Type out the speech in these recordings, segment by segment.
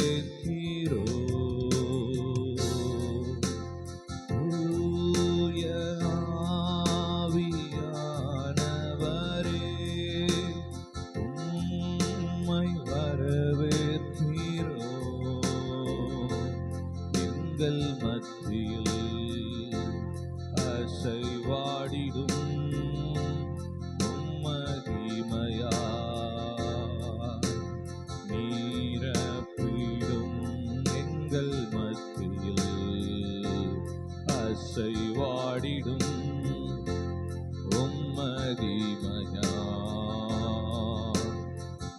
வரவேற்கிறோ. தூய ஆவியானவரே, உம்மை வரவேற்கிறோ. எங்கள் மத்தியில் அசைவாடிடும் மகிமையா நீரப்பிடும். எங்கள் மத்தியில் அசைவாடிடும் மகிமையா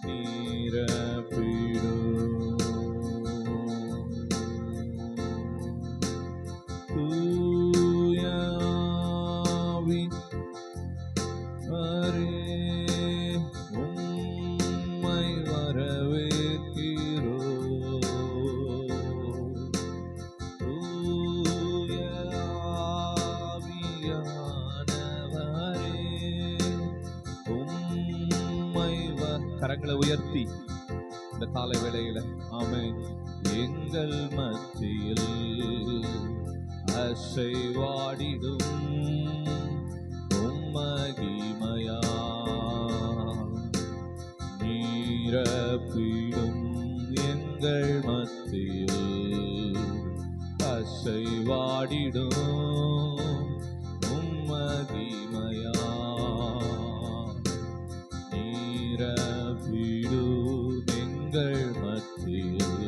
நீரப்பிடும். தூய ஆவியானவரே, உம்மை வரவேற்கிறோ. தூய ஆவியானவரே, உம்மை கரங்களை உயர்த்தி இந்த காலை வேளையில ஆமென். எங்கள் மத்தியில் அசைவாடிடும் மகிமையா நீரப்பிடும். எங்கள் மத்தியில் அசைவாடிடும் மகிமையா நீரப்பிடும். எங்கள் மத்தியில்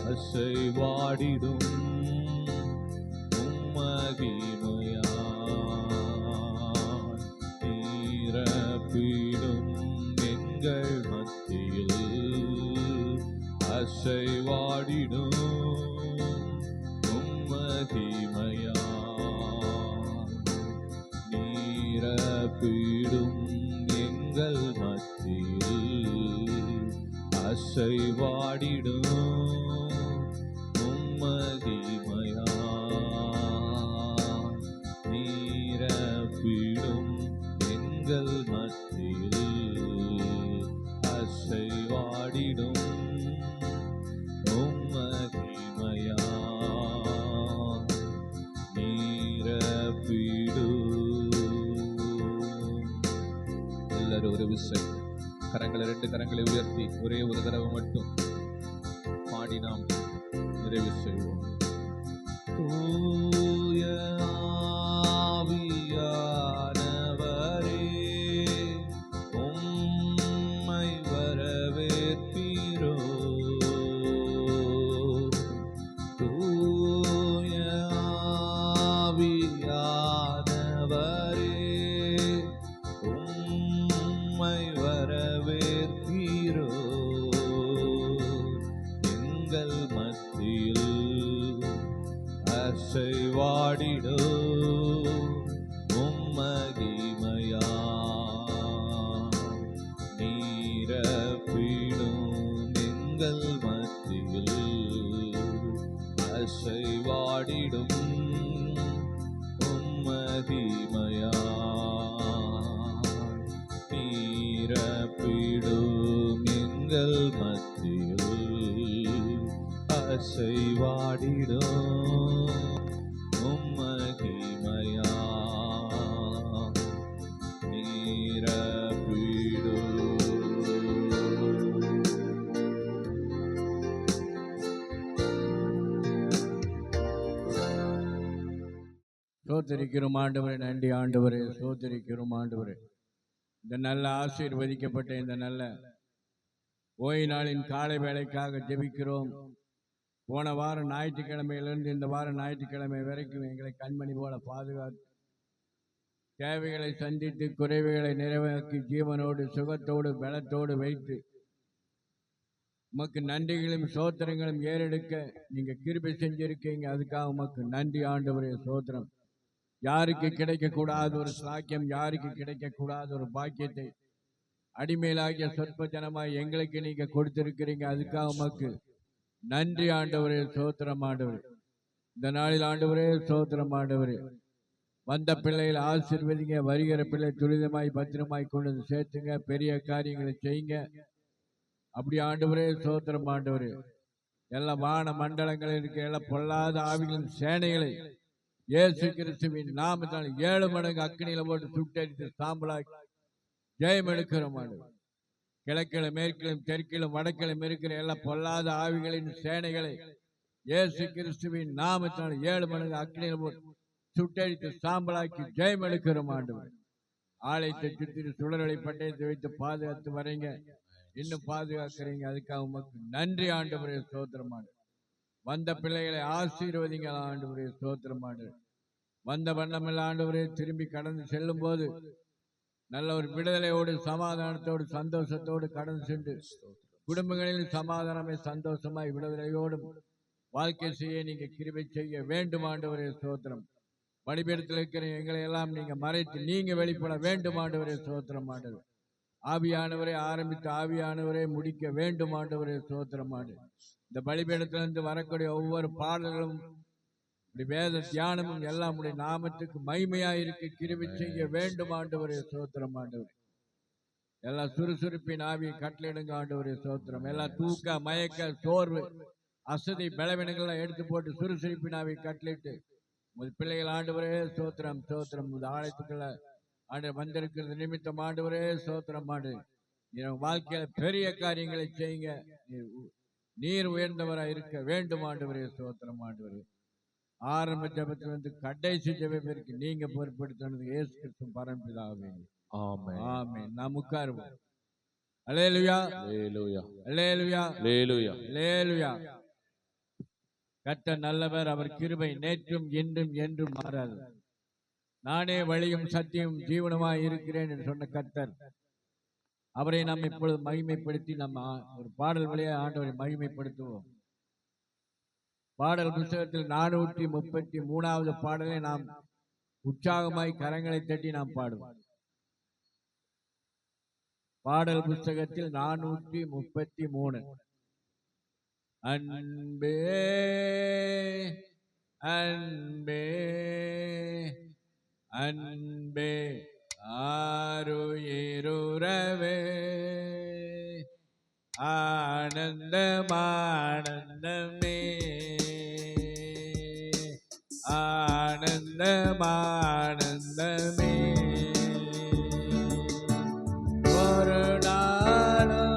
அசைவாடிடும் மகிமையா நீரப்பிடும். எங்கள் மத்தியில் அசைவாடிடும் மகிமையா நீரப்பிடும். எங்கள் மத்தியில் அசைவாடிடும் மகிமையா நீரப்பிடும். எங்கள் மத்தியில் அசைவாடிடும் மகிமையா நீரப்பிடும். எல்லாரும் ஒரு விசை கரங்களை, ரெண்டு கரங்களை உயர்த்தி ஒரே ஒரு தடவை மட்டும் பாடி நாம் நிறைவு செய்வோம். தூய ஆவியானவரே, உம்மை வரவேற்கிறோ. தூய ஆவியானவரே, உம்மை வரவேற்கிறோ. எங்கள் மத்தியில் அசைவாடிடும் மகிமையா நீரப்பிடும். எங்கள் மத்தியில் அசைவாடிடும் மகிமையா நீரப்பிடும். எங்கள் மத்தியில் அசைவாடிடும் மகிமையா நீரப்பிடும். சோதரிக்கிறோம் ஆண்டவரே, நன்றி ஆண்டவரே, சோதரிக்கிறோம் ஆண்டவரே. இந்த நல்ல ஆசீர்வதிக்கப்பட்ட இந்த நல்ல ஓய்வு நாளின் காலை வேளைக்காக ஜெபிக்கிறோம். போன வாரம் ஞாயிற்றுக்கிழமையிலிருந்து இந்த வாரம் ஞாயிற்றுக்கிழமை வரைக்கும் எங்களை கண்மணி போல பாதுகாத்து தேவைகளை சந்தித்து குறைவுகளை நிறைவாக்கி ஜீவனோடு சுகத்தோடு பலத்தோடு வைத்து உமக்கு நன்றிகளும் சோத்திரங்களும் ஏறெடுக்க நீங்க கிருபை செஞ்சிருக்கீங்க. அதுக்காக உமக்கு நன்றி ஆண்டவரே, சோத்திரம். யாருக்கு கிடைக்கக்கூடாத ஒரு சாக்கியம், யாருக்கு கிடைக்கக்கூடாத ஒரு பாக்கியத்தை அடிமையிலாகிய சொற்ப ஜனமாய் எங்களுக்கு நீங்க கொடுத்திருக்கிறீங்க. அதுக்காக உமக்கு நன்றி ஆண்டவரே, சோத்திரம் ஆண்டவரே. இந்த நாளில் ஆண்டவரே, சோத்திரம் ஆண்டவரே. வந்த பிள்ளைகளை ஆசீர்வதிங்க, வருகிற பிள்ளை துரிதமாய் பத்திரமாய் கொண்டு சேர்த்துங்க, பெரிய காரியங்களை செய்யுங்க. அப்படி ஆண்டவரே சோத்திரம் ஆண்டவரே, எல்லா வான மண்டலங்களில் இருக்கிற எல்லா பொல்லாத ஆவிகளின் சேனைகளை இயேசு கிறிஸ்துவின் நாமத்தால் 7 மடங்கு அக்கினியில போட்டு சுட்டரித்து சாம்பலாக்கி ஜெயம் எடுக்கிறோம் ஆண்டவர். கிழக்கிலும் மேற்கிலும் தெற்கிலும் வடக்கிலும் இருக்கிற எல்லா பொல்லாத ஆவிகளின் சேனைகளை இயேசு கிறிஸ்துவின் நாமத்தால் 7 மடங்கு அக்கினியில போட்டு சுட்டரித்து சாம்பலாக்கி ஜெயம் எடுக்கிறோம் ஆண்டவர். ஆலயத்தை சுற்றி சுடரொளி பட்டயத்தை வைத்து பாதுகாத்து வரீங்க, இன்னும் பாதுகாக்கிறீங்க. அதுக்காக உமக்கு நன்றி ஆண்டவரே, ஸ்தோத்திரமான. வந்த பிள்ளைகளை ஆசீர்வதிங்க ஆண்டவரே, ஸ்தோத்திரமான. வந்த வண்ணமில்ல ஆண்டவரே, திரும்பி கடந்து செல்லும் போது நல்ல ஒரு விடுதலையோடு சமாதானத்தோடு சந்தோஷத்தோடு கடந்து சென்று குடும்பங்களில் சமாதானமே சந்தோஷமாய் விடுதலையோடும் வாழ்க்கை செய்ய நீங்க கிருபை செய்ய வேண்டும் ஆண்டவரே, ஸ்தோத்திரம். பலிபீடத்தில் இருக்கிற எங்களை எல்லாம் நீங்க மறைத்து நீங்க வெளிப்பட வேண்டும் ஆண்டவரே, ஸ்தோத்திரம் ஆண்டவர். ஆவியானவரே ஆரம்பித்து ஆவியானவரே முடிக்க வேண்டும் ஆண்டவரே, ஸ்தோத்திரம் ஆண்டவர். இந்த பலிபீடத்திலிருந்து வரக்கூடிய ஒவ்வொரு பாடல்களும் வேத தியானமும் எல்லாம் உடைய நாமத்துக்கு மகிமையாயிருக்கு கிருபை செய்ய வேண்டும் ஆண்டவரே, ஸ்தோத்திரம் ஆண்டவர். எல்லா சுறுசுறுப்பின் ஆவியை கட்டளையிடுங்க ஆண்டவரே, ஸ்தோத்திரம். எல்லா தூக்க மயக்க சோர்வு அசதி பலவீனங்களை எடுத்து போட்டு சுறுசுறுப்பின் ஆவியை கட்டளையிட்டு உங்கள் பிள்ளைகள் ஆண்டவரே, ஸ்தோத்திரம் ஸ்தோத்திரம். இந்த ஆலயத்துக்குள்ள ஆண்டு வந்திருக்கிறது நிமித்தம் ஆண்டவரே, ஸ்தோத்திரம் ஆண்டு. வாழ்க்கையில பெரிய காரியங்களை செய்யுங்க. நீர் உயர்ந்தவராக இருக்க வேண்டும் ஆண்டவரே, ஸ்தோத்திரம் ஆண்டவரே. ஆரம்ப ஜபத்திலிருந்து கடைசி ஜபத்திற்கு நீங்க பொறுப்படுத்தினது இயேசு கிறிஸ்து பரம்பிதாவே. ஆமென் ஆமென். நாம் உட்காருவோம். அல்லேலூயா அல்லேலூயா அல்லேலூயா அல்லேலூயா அல்லேலூயா. கர்த்தர் நல்லவர், அவர் கிருபை நேற்றும் இன்றும் என்றும் மாறாது. நானே வழியும் சத்தியம் ஜீவனமாய் இருக்கிறேன் என்று சொன்ன கர்த்தர், அவரை நாம் இப்பொழுது மகிமைப்படுத்தி நம்ம ஒரு பாடல் வழியாக ஆண்டவரை மகிமைப்படுத்துவோம். பாடல் புத்தகத்தில் 433வது பாடலை நாம் உற்சாகமாய் கரங்களை தட்டி நாம் பாடுவோம். பாடல் புத்தகத்தில் 433. அன்பே அன்பே அன்பே ஆருயிருவே ஆனந்தமானந்தமே ஆனந்தமானந்தமே ஒரு நாளும்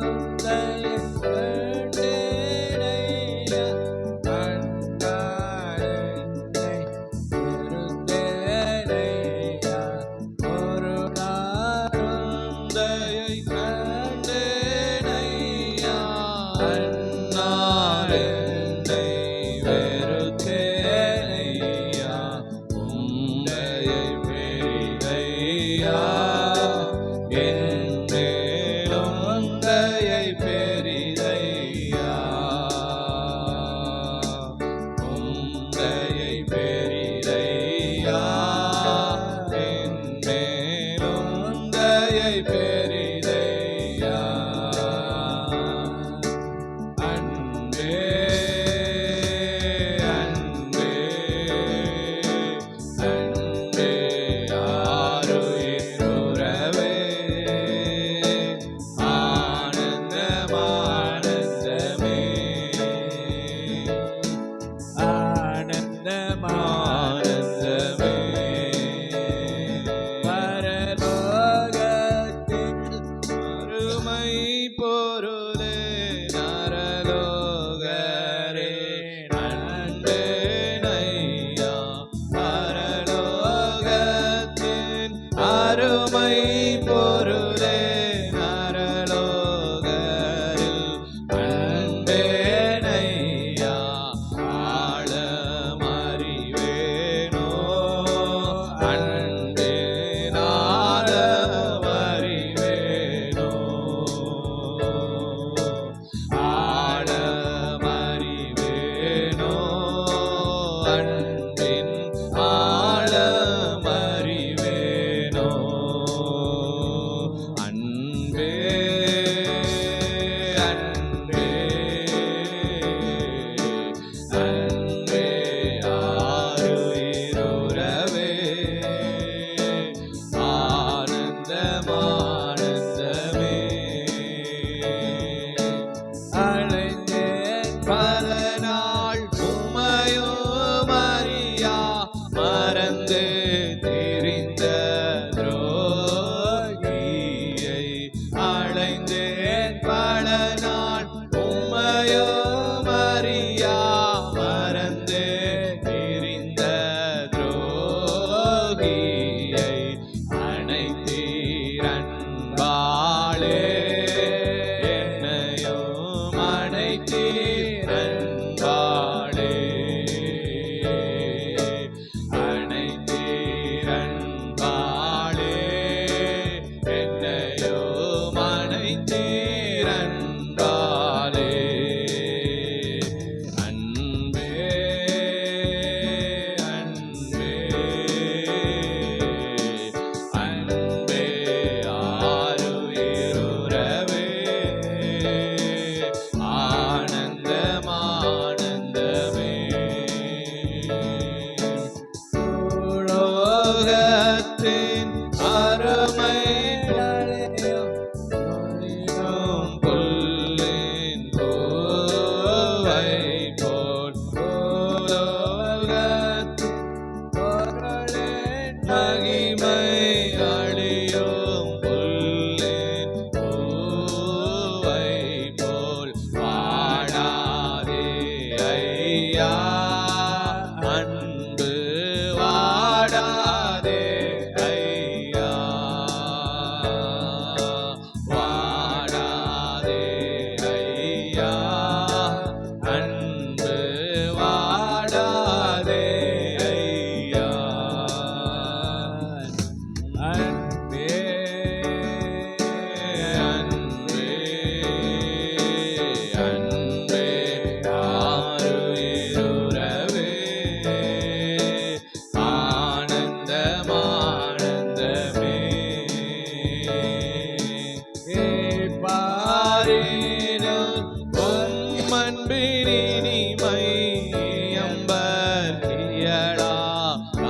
ஐயா அன்பு வாடாதே ஐயா வாடாதே ஐயா அன்பு வாடாதே ஐயா அன்பே அன்பே அன்பே ஆருயிருவே ஆனந்தமானந்தமே பாரினில் உம் அன்பினிமை அம்பர்கியடா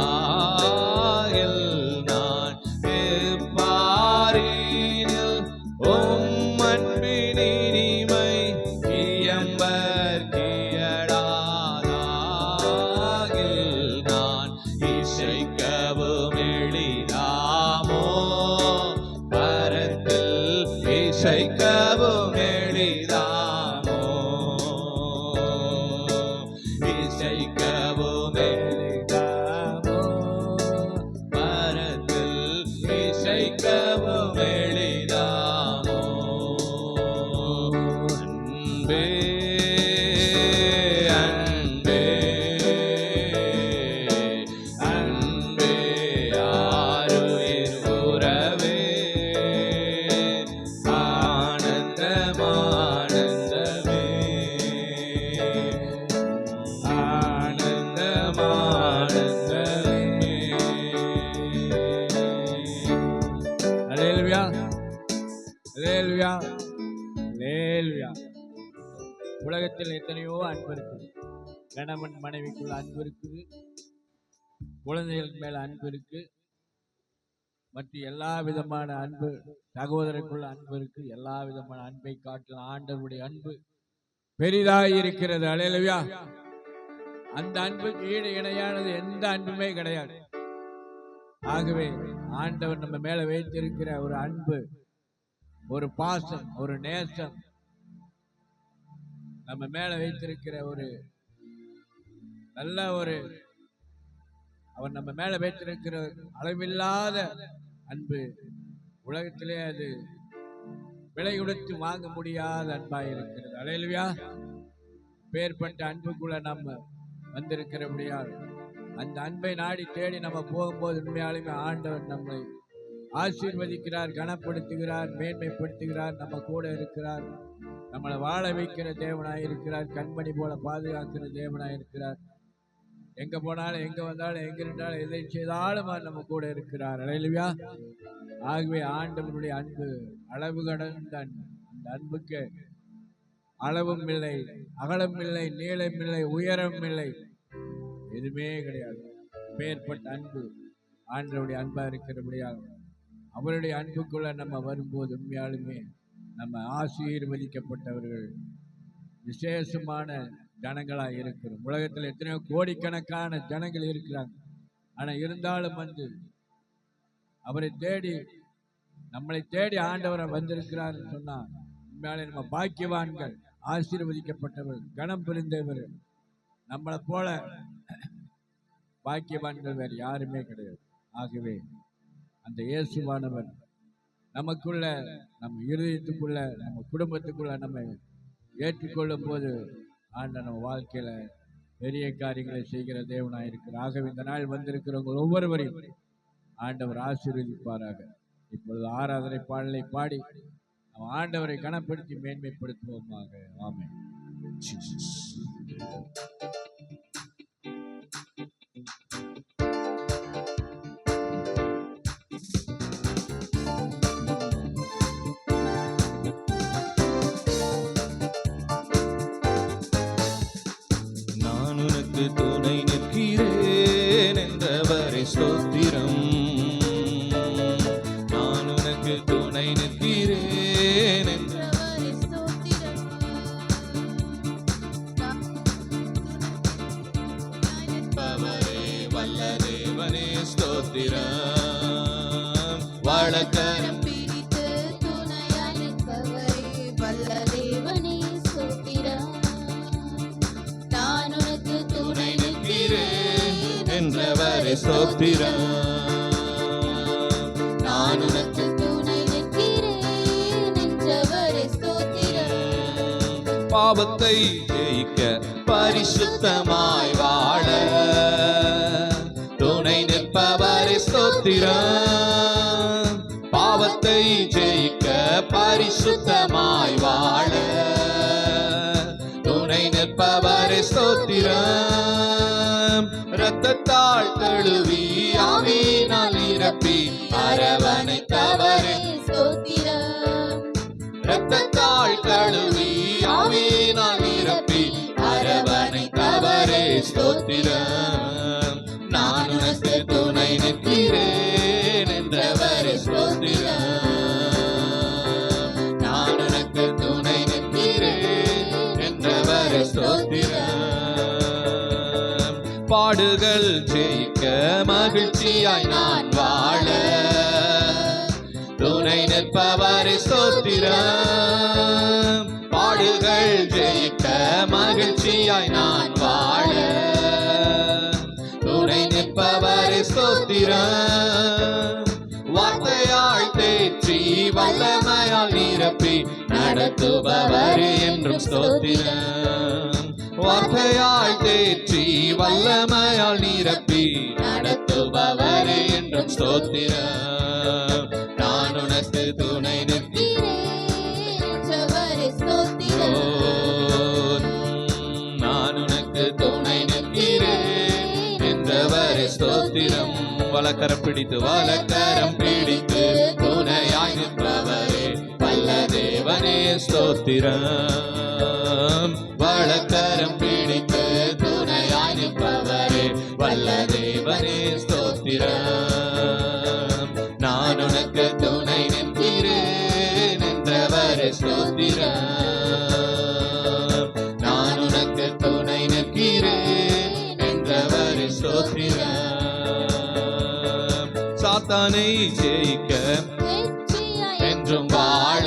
ஆகில் நான் பாரினில் உம் அன்பினிமை இயம்பர்கியடாகில் நான் இசைக்கவும் எளிதாமோ பரத்தில் இசைக்கவும் எளிதாமோ இசைக்கவும் எளிதாமோ பரத்தில் இசைக்கவும் எளிதாமோ அன்பே அன்பே அன்பே ஆருயிர் உறவே ஆனந்தமானந்தமே ஆனந்தமானந்தமே அல்லேலூயா அல்லேலூயா அல்லேலூயா. உலகத்தில் எத்தனையோ அன்பு இருக்குது. கணவன் மனைவிக்குள்ள அன்பு இருக்குது, குழந்தைகள் மேல அன்பு இருக்கு, மற்ற எல்லா விதமான அன்பு, சகோதரருக்குள்ள அன்பு இருக்கு. எல்லா விதமான அன்பை காட்டிலும் ஆண்டவருடைய அன்பு பெரிதாய் இருக்கிறது. அல்லேலூயா. அந்த அன்புக்கு ஈடு இணையானது எந்த அன்புமே கிடையாது. ஆகவே ஆண்டவர் நம்ம மேல வைத்திருக்கிற ஒரு அன்பு, ஒரு பாசம், ஒரு நேசம், நம்ம மேல வைத்திருக்கிற ஒரு நல்ல ஒரு அவர் நம்ம மேல வைத்திருக்கிற அளவில்லாத அன்பு உலகத்திலே அது விலை கொடுத்து வாங்க முடியாத அன்பாய் இருக்கிறது. அல்லேலூயா. பேர்பட்ட அன்புக்குள்ள நம்ம வந்திருக்கிறபடியால் அந்த அன்பை நாடி தேடி நம்ம போகும்போது உண்மையாலுமே ஆண்டவர் நம்மை ஆசீர்வதிக்கிறார், கனப்படுத்துகிறார், மேன்மைப்படுத்துகிறார், நம்ம கூட இருக்கிறார், நம்மளை வாழ வைக்கிற தேவனாய் இருக்கிறார், கண்மணி போல பாதுகாக்கிற தேவனாய் இருக்கிறார். எங்க போனாலும் எங்க வந்தாலும் எங்க இருந்தாலும் எதை செய்தாலும் அவர் நம்ம கூட இருக்கிறார். அல்லேலூயா. ஆகவே ஆண்டவருடைய அன்பு அளவு கடந்த அன்பு. அந்த அன்புக்கு அளவும் இல்லை, அகலம் இல்லை, நீளம் இல்லை, உயரம் இல்லை, எதுவுமே கிடையாது. பேர்பட்ட அன்பு ஆண்டவருடைய அன்பா இருக்கிறபடியால் அவருடைய அன்புக்குள்ள நம்ம வரும்போது உண்மையாலுமே நம்ம ஆசீர்வதிக்கப்பட்டவர்கள், விசேஷமான ஜனங்களாக இருக்கிறோம். உலகத்தில் எத்தனையோ கோடிக்கணக்கான ஜனங்கள் இருக்கிறாங்க. ஆனால் இருந்தாலும் வந்து அவரை தேடி, நம்மளை தேடி ஆண்டவரை வந்திருக்கிறார் சொன்னா உண்மையாலே நம்ம பாக்கியவான்கள், ஆசீர்வதிக்கப்பட்டவர், கனம் புரிந்தவர். நம்மளை போல பாக்கியவான்கள் வேறு யாருமே கிடையாது. ஆகவே அந்த இயேசுவானவர் நமக்குள்ள, நம்ம இருதயத்துக்குள்ள, நம்ம குடும்பத்துக்குள்ள நம்ம ஏற்றுக்கொள்ளும் போது ஆண்டவர் நம்ம வாழ்க்கையில பெரிய காரியங்களை செய்கிற தேவனாக இருக்கிறார். ஆகவே இந்த நாள் வந்திருக்கிறவங்க ஒவ்வொருவரையும் ஆண்டவர் ஆசீர்வதிப்பாராக. இப்பொழுது ஆராதனை பாடலை பாடி நம்ம ஆண்டவரை கனப்படுத்தி மேன்மைப்படுத்துவோமாக. ஆமென். நான் உனக்கு துணை நிற்கிறேன் என்றவரை ஸ்தோத்திரம். நான் உனக்கு துணை நிற்கிறேன் என்றவரை ஸ்தோத்திரம். நிற்பவரே வல்ல தேவனே ஸ்தோத்திரம். வழக்கரம் பிடித்து துணையாய் நிற்பவரே வல்ல தேவனே ஸ்தோத்திரம். நான் உனக்கு என்றவரே ஸ்தோத்திரம். நான் உனக்கு துணை நிற்கிறேன் என்றவரே ஸ்தோத்திரம். பாவத்தை ஜெயிக்க பரிசுத்தமாய் வாழ துணை நிற்பவரே ஸ்தோத்திரம். பாவத்தை ஜெயிக்க பரிசுத்தமாய் வாழ துணை நிற்பவரே ஸ்தோத்திரம். இரத்தத்தால் கழுவி ஆவியினால் நிரப்பி அரவணைத்தவரே ஸ்தோத்திரம். இரத்தத்தால் கழுவி ஆவியினால் நிரப்பி அரவணைத்தவரே ஸ்தோத்திரம். நான் உனக்கு துணை நிற்கிறேன் என்றவரே ஸ்தோத்திரம். நான் உனக்கு துணை நிற்கிறேன் என்றவரே ஸ்தோத்திரம். பாடுகள் ஜெயிக்க மகிழ்ச்சியாய் நான் வாழ துணை நிற்பவரே ஸ்தோத்திரம். பாடுகள் ஜெயிக்க மகிழ்ச்சியாய் நான் வாழ துணை நிற்பவரே ஸ்தோத்திரம். வார்த்தையால் தேற்றி வல்லமையால் நிரப்பி நடத்துபவரே என்றும் ஸ்தோத்திரம். வார்த்தையால் தேற்றி வல்லமையால் நிரப்பி நடத்துபவரே என்றும் ஸ்தோத்திரம். நான் உனக்கு துணை நிற்கிறேன் என்றவரே ஸ்தோத்திரம். நான் உனக்கு துணை நிற்கிறேன் என்றவரே ஸ்தோத்திரம். வலக்கரம் பிடித்து துணையாய் நிற்பவரே வல்ல தேவனே ஸ்தோத்திரம். வலக்கரம் பிடித்து துணையாய் நிற்பவரே வல்ல தேவனே ஸ்தோத்திரம். நான் உனக்கு துணை நிற்கிறேன் என்றவரே ஸ்தோத்திரம். நான் உனக்கு துணை நிற்கிறேன் என்றவரே ஸ்தோத்திரம். சாத்தானை ஜெயிக்க வெற்றியாய் என்றும் வாழ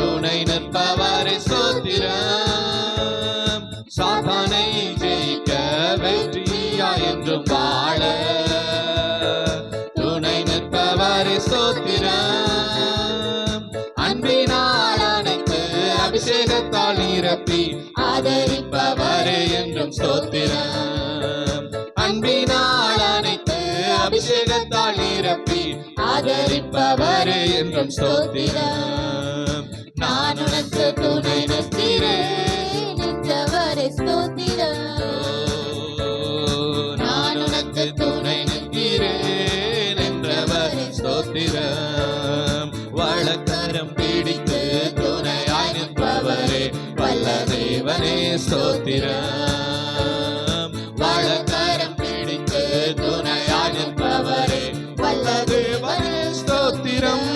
துணை நிற்பவரே ஸ்தோத்திரம். சாத்தானை ஜெயிக்க வெற்றியா என்றும் வாழ துணை நிற்பவரே ஸ்தோத்திரம். அன்பினால் அனைத்து அபிஷேகத்தால் நிரப்பி ஆதரிப்பவரே என்றும் ஸ்தோத்திரம். அன்பினால் அனைத்து அபிஷேகத்தால் நிரப்பி ஆதரிப்பவரே என்றும் ஸ்தோத்திரம். நான் உனக்கு துணை நிற்கிறேன் என்றவரே ஸ்தோத்திரம். நான் உனக்கு துணை நிற்கிறேன் என்றவரே ஸ்தோத்திரம். வலக்கரம் பிடித்து துணையாய் நிற்பவரே வல்ல தேவனே ஸ்தோத்திரம். வலக்கரம் பிடித்து துணையாய் நிற்பவரே வல்ல தேவனே ஸ்தோத்திரம்.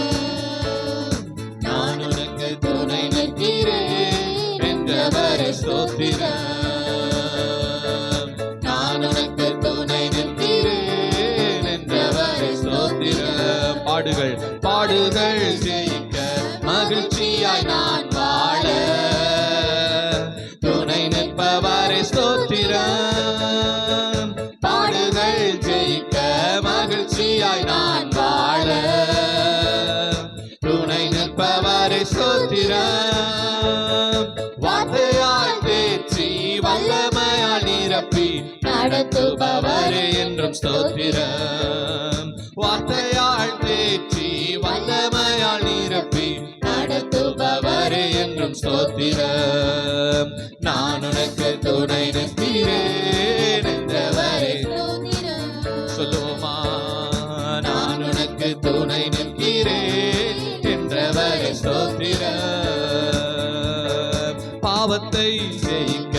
நான் உனக்கு துணை நிற்கிறேன் என்றவரே ஸ்தோத்திரம். நான் உனக்கு துணை நிற்கிறேன் என்றவரே ஸ்தோத்திரம். பாடுகள் ஜெயிக்க மகிழ்ச்சியாய் நான் வாழ துணை நிற்பவரே ஸ்தோத்திரம். பாடுகள் ஜெயிக்க மகிழ்ச்சியாய் நான் வாழ துணை நிற்பவரே ஸ்தோத்திரம். வார்த்தையால் தேற்றி வல்லமையால் நிரப்பி நடத்துபவரே என்றும் ஸ்தோத்திரம். வார்த்தையால் தேற்றி வல்லமையால் நிரப்பி நடத்துபவரே என்றும் ஸ்தோத்திரம். நான் உனக்கு துணை நிற்கிறேன் என்றவரே சொல்லுவோமா? நான் உனக்கு துணை நிற்கிறேன் என்றவரே ஸ்தோத்திரம். பாவத்தை ஜெயிக்க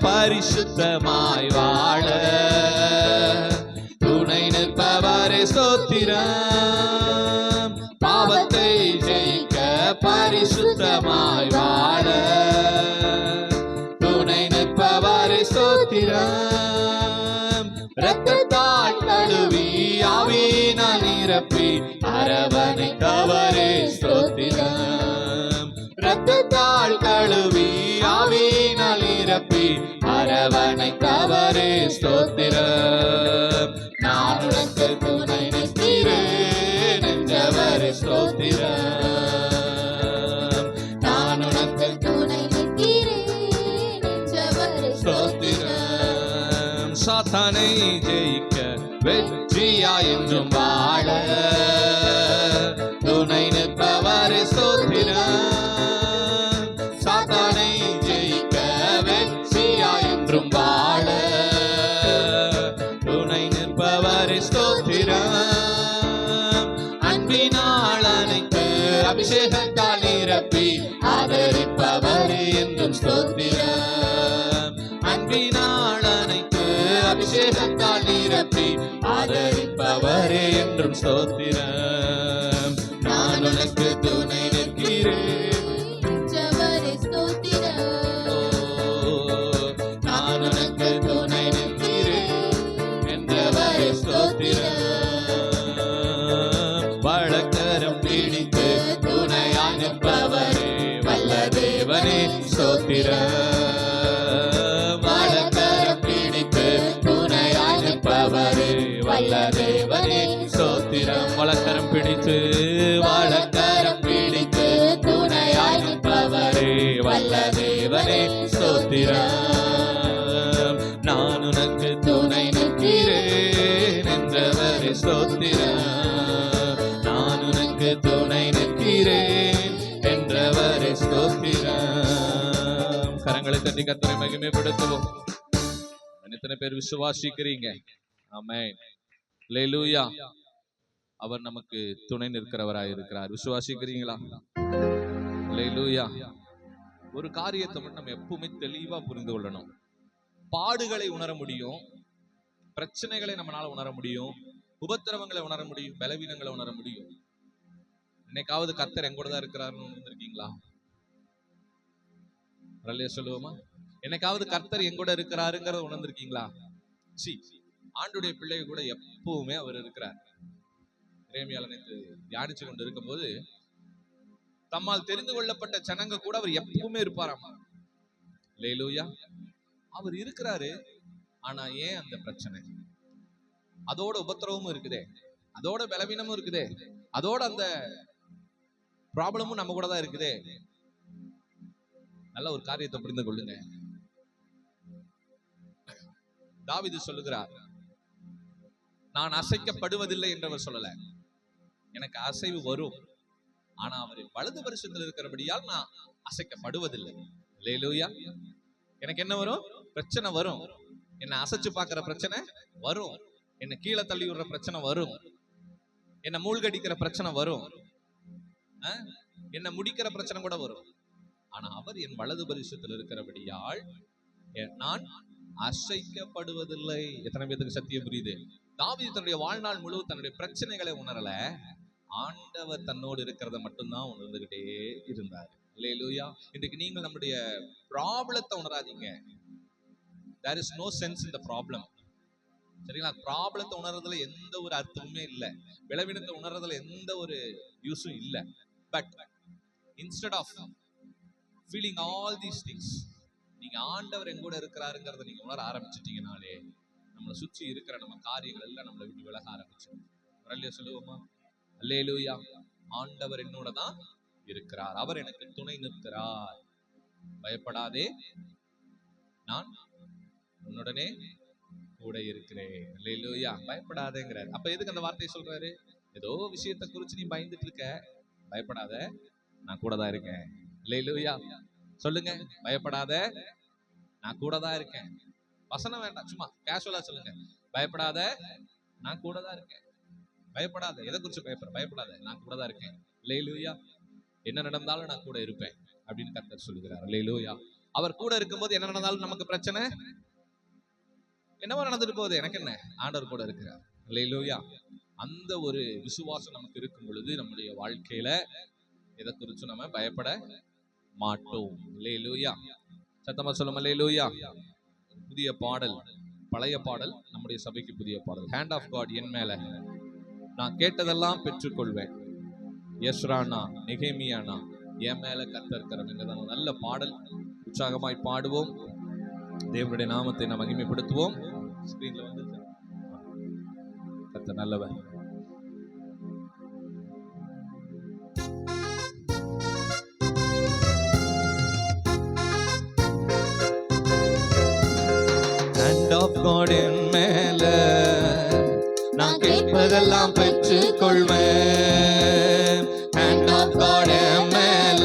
பரிசுத்தமாய் வாழ துணை நிற்பவரே ஸ்தோத்திரம். பாவத்தை ஜெயிக்க பரிசுத்தமாய் வாழ துணை நிற்பவரே ஸ்தோத்திரம். இரத்தத்தால் கழுவி ஆவியினால் நிரப்பி அரவணைத்தவரே ஸ்தோத்திரம். இரத்தத்தால் கழுவி ஆவியினால் நிரப்பி நிரப்பி அரவணைத்தவரே ஸ்தோத்திரம். நான் உனக்கு துணை நிற்கிறேன் என்றவரே ஸ்தோத்திரம். நான் உனக்கு துணை நிற்கிறேன் என்றவரே ஸ்தோத்திரம். சாத்தானை ஜெயிக்க வெற்றியா என்றும் வாழ துணை நிற்பவரே ஸ்தோத்திரம். சாத்தானை ஜெயிக்க வெற்றியா என்றும் வாழ துணை நிற்பவரே ஸ்தோத்திரம். அன்பினால் அனைத்து அபிஷேகத்தால் நிரப்பி ஆதரிப்பவரே என்றும் ஸ்தோத்திரம். அன்பினால் அனைத்து அபிஷேகத்தால் நிரப்பி ஆதரிப்பவரே என்றும் ஸ்தோத்திரம். நான் உனக்கு துணை நிற்கிறேன் என்றவரே ஸ்தோத்திரம். நான் உனக்கு துணை நிற்கிறேன் என்றவரே ஸ்தோத்திரம். வழக்கரம் பிடித்து துணையாய் நிற்பவரே வல்ல தேவனே ஸ்தோத்திரம். வழக்கரம் பிடித்து துணையாய் நிற்பவரே வல்ல தேவனே ஸ்தோத்திரம். வழக்கரம் பிடித்து வழக்கரம் பிடித்து துணையாய் நிற்பவரே வல்ல தேவனே ஸ்தோத்திரம். நான் உனக்கு துணை நிற்கிறேன் என்றவரே ஸ்தோத்திரம். நான் உனக்கு துணை நிற்கிறேன் என்றவரே ஸ்தோத்திரம். கரங்களை தட்டி கர்த்தரை மகிமைப்படுத்துவோம். எத்தனை பேர் விசுவாசிக்கிறீங்க? ஆமென். அல்லேலூயா. அவர் நமக்கு துணை நிற்கிறவராய் இருக்கிறார். விசுவாசிக்கிறீங்களா? அல்லேலூயா. ஒரு காரியத்தை மட்டும் நம்ம எப்பவுமே தெளிவா புரிந்து கொள்ளணும். பாடுகளை உணர முடியும், பிரச்சனைகளை நம்மளால உணர முடியும், உபத்திரவங்களை உணர முடியும், பலவீனங்களை உணர முடியும். என்னைக்காவது கர்த்தர் எங்கூட தான் இருக்கிறாருன்னு உணர்ந்திருக்கீங்களா? சொல்லுவோமா? என்னைக்காவது கர்த்தர் எங்கூட இருக்கிறாருங்கிறத உணர்ந்திருக்கீங்களா? ஆண்டுடைய பிள்ளைகள் கூட எப்பவுமே அவர் இருக்கிறார். எரேமியால நேத்து தியானிச்சு கொண்டு இருக்கும்போது தம்மால் தெரிந்து கொள்ளப்பட்ட ஜனங்க கூட அவர் எப்பவுமே இருப்பாராமா. அல்லேலூயா. அவர் இருக்கிறாரு. ஆனா ஏன் அந்த பிரச்சனை? அதோட உபத்திரவமும் இருக்குதே, அதோட பலவீனமும் இருக்குதே, அதோட அந்த ப்ராப்ளமும் நம்ம கூட தான் இருக்குதே. நல்ல ஒரு காரியத்தை புரிந்து கொள்ளுங்க. தாவீது சொல்லுகிறார், நான் அசைக்கப்படுவதில்லை என்றவர் சொல்லல. எனக்கு அசைவு வரும், ஆனா அவர் வலது வருஷத்தில் இருக்கிறபடியால் நான் அசைக்கப்படுவதில்லை. அல்லேலூயா. எனக்கு என்ன வரும்? பிரச்சனை வரும். என்ன அசைச்சு பார்க்கிற பிரச்சனை வரும், என்ன கீழே தள்ளி விடுற பிரச்சனை வரும், என்ன மூழ்கடிக்கிற பிரச்சனை வரும், என்ன முடிக்கிற பிரச்சனை கூட வரும். ஆனா அவர் என் வலது பரிசுத்தில் இருக்கிறபடியால் நான் அசைக்கப்படுவதில்லை. எத்தனை பேருக்கு சத்தியம் புரியுது? தாவீது தன்னுடைய வாழ்நாள் முழுவதும் தன்னுடைய பிரச்சனைகளை உணரல, ஆண்டவர் தன்னோடு இருக்கிறத மட்டும்தான் உணர்ந்துகிட்டே இருந்தார். அல்லேலூயா. இன்றைக்கு நீங்கள் நம்முடைய ப்ராப்ளத்தை உணராதீங்க. there is no sense in the problem. சரிங்களா? ப்ராப்ளத்தை உணர்றதுல எந்த ஒரு அர்த்தமுமே இல்லை, விளைவினத்தை உணர்றதுல எந்த ஒரு யூஸும் இல்லை. But instead of feeling all these things, நீங்க ஆண்டவர் எங்கூட இருக்கிறாருங்கிறத நீங்க உணர ஆரம்பிச்சிட்டீங்கனாலே நம்மளை சுற்றி இருக்கிற நம்ம காரியங்கள் எல்லாம் நம்மளை விட்டு விலக ஆரம்பிச்சிடும். அல்லேலூயா சொல்லுவோமா? அல்லேலூயா. ஆண்டவர் என்னோட தான் இருக்கிறார், அவர் எனக்கு துணை நிற்கிறார். பயப்படாதே, நான் உன்னுடனே கூட இருக்கிறேன். அல்லேலூயா. பயப்படாதேங்கிறார். அப்ப எதுக்கு அந்த வார்த்தையை சொல்றாரு? ஏதோ விஷயத்தை குறிச்சு நீ பயந்துட்டு இருக்க, பயப்படாத, நான் கூட தான் இருக்கேன். அல்லேலூயா. சொல்லுங்க, பயப்படாத, நான் கூட தான் இருக்கேன். வசனம் வேண்டாம், சும்மா கேஷுவலா சொல்லுங்க, பயப்படாத, நான் கூட தான் இருக்கேன். பயப்படாத, எதை குறிச்சு பயப்படுற? பயப்படாத, நான் கூட தான் இருக்கேன். அல்லேலூயா. என்ன நடந்தாலும் நான் கூட இருப்பேன் அப்படின்னு கர்த்தர் சொல்லுகிறார். அல்லேலூயா. அவர் கூட இருக்கும்போது என்ன நடந்தாலும் நமக்கு பிரச்சனை என்னவோ நடந்துட்டு போகுது, எனக்கு என்ன, ஆண்டவர் கூட இருக்கிறார். அல்லேலூயா. அந்த ஒரு விசுவாசம் நமக்கு இருக்கும் பொழுது நம்முடைய வாழ்க்கையில எதை குறிச்சும் நம்ம பயப்பட மாட்டோம். அல்லேலூயா. சத்தமா சொல்லும் அல்லேலூயா. புதிய பாடல், பழைய பாடல் நம்முடைய சபைக்கு புதிய பாடல். ஹேண்ட் ஆஃப் காட் என் மேல, நான் கேட்டதெல்லாம் பெற்றுக்கொள்வேன். எஸ்ரானா நெகேமியானா என் மேல கர்த்தர் இருக்கிற நல்ல பாடல். உற்சாகமாய் பாடுவோம். தேவனுடைய நாமத்தை நாம் மகிமைப்படுத்துவோம். ஸ்கிரீன்ல வந்து கர்த்தர் நல்லவர். Hand of God என் மேல நான் கேட்பதெல்லாம் பெற்றுக் கொள்வேன். Hand of God என் மேல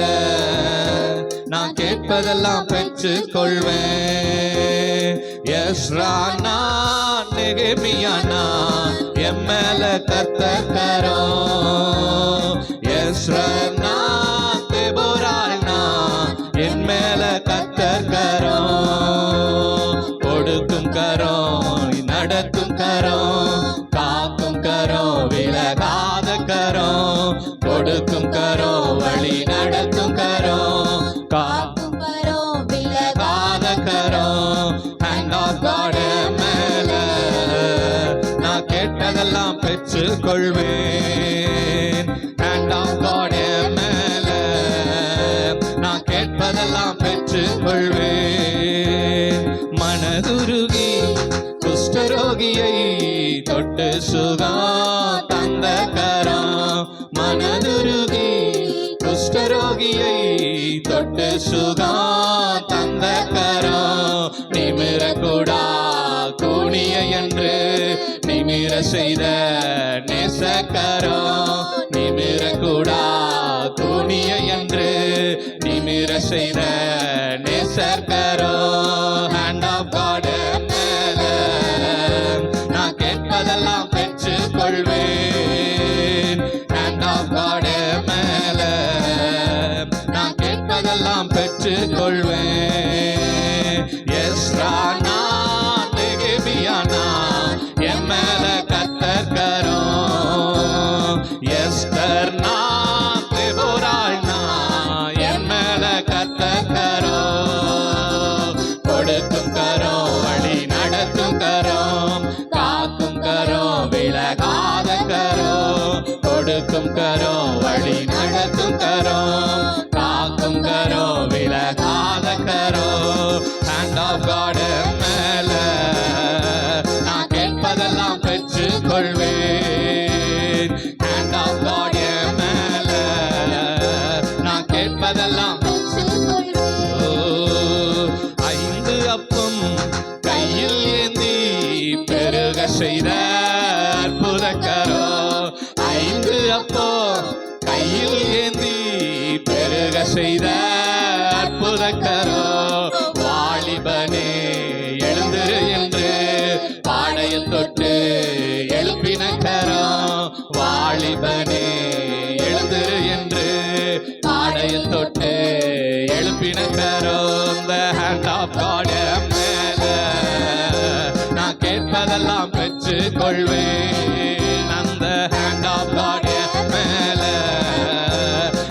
நான் கேட்பதெல்லாம் பெற்றுக் கொள்வேன். எஸ்ரா நான் நெகேமியா நான் என் மேல கர்த்தர் கரம். எஸ்ரா நான் தெபோராள் நான் என் மேல கர்த்தர் கரம். கொடுக்கும் கரம், நடத்தும் கரம், காக்கும் கரம், விலகாத கரம். கொடுக்கும் கரம், வழி நடத்தும் கரம், காக்கும் கரம், விலகாத கரம். Hand of God மேல நான் கேட்டதெல்லாம் பெற்றுக் கொள்வேன். Hand of God மேல நான் கேட்பதெல்லாம் பெற்றுக் கொள்வேன். மனதுருகி குஷ்டரோகியை தொட்டு சுகம் தந்த கரம். மனதுருகி குஷ்டரோகியை தொட்டு சுகம் தந்த கரம். நிமிரக்கூடா கூனிய என்று நிமிர செய்த நேசக்கரம். நிமிரக்கூடா கூனிய என்று நிமிர செய்த நேசக்கரம். Hand of God மேல நான் கேட்பதெல்லாம் பெற்றுக் கொள்வேன். Hand of God மேல நான் கேட்பதெல்லாம் பெற்றுக் கொள்வேன். எஸ்ரா நான் நெகேமியா நான் என் மேல கர்த்தர் கரம். எஸ்தர் நான் தெபோராள் நான் என் மேல கர்த்தர் கரம். கொடுக்கும் கரம், வழி நடத்தும் கரம், காக்கும் கரம், விலகாத கரம். கொடுக்கும் கரம், வழி நடத்தும் கரம், காக்கும் கரம், விலகாத கரம். Hand of God மேல நான் கேட்பதெல்லாம் பெற்றுக் கொள்வேன். Hand of God மேல நான் கேட்பதெல்லாம் பெற்றுக் கொள்வேன். 5 அப்பம் கையில் ஏந்தி பெருக செய்த அற்புதக்கரம். 5 அப்பம் கையில் ஏந்தி பெருக செய்த அற்புதக்கரம். வாலிபனே எழுந்திரு என்று பாடையில் தொட்டு எழுப்பின கரம். வாலிபனே எழுந்திரு என்று பாடையில் தொட்டு எழுப்பின கரம். The hand of God மேல நான் கேட்பதெல்லாம் பெற்றுக் கொள்வேன். அந்த hand of God மேல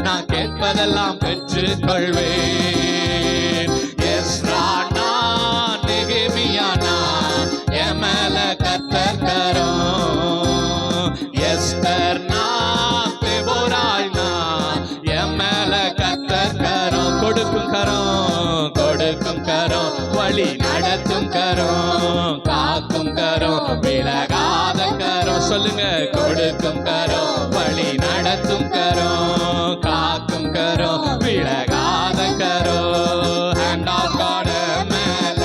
நான் கேட்பதெல்லாம் பெற்றுக் கொள்வேன். எஸ்ரா நான் நெகேமியா நான் என் மேல கர்த்தர் கரம். எஸ்தர் நான் தெபோராள் நான் என் மேல கர்த்தர் கரம். கொடுக்கும் கரம், கொடுக்கும் கரம், வழி நடத்தும் கரம், காக்கும் கரம், விலகாத கரம். சொல்லுங்க. கொடுக்கும் கரம், வழி நடத்தும் கரம், காக்கும் கரம், விலகாத கரம். Hand of God மேல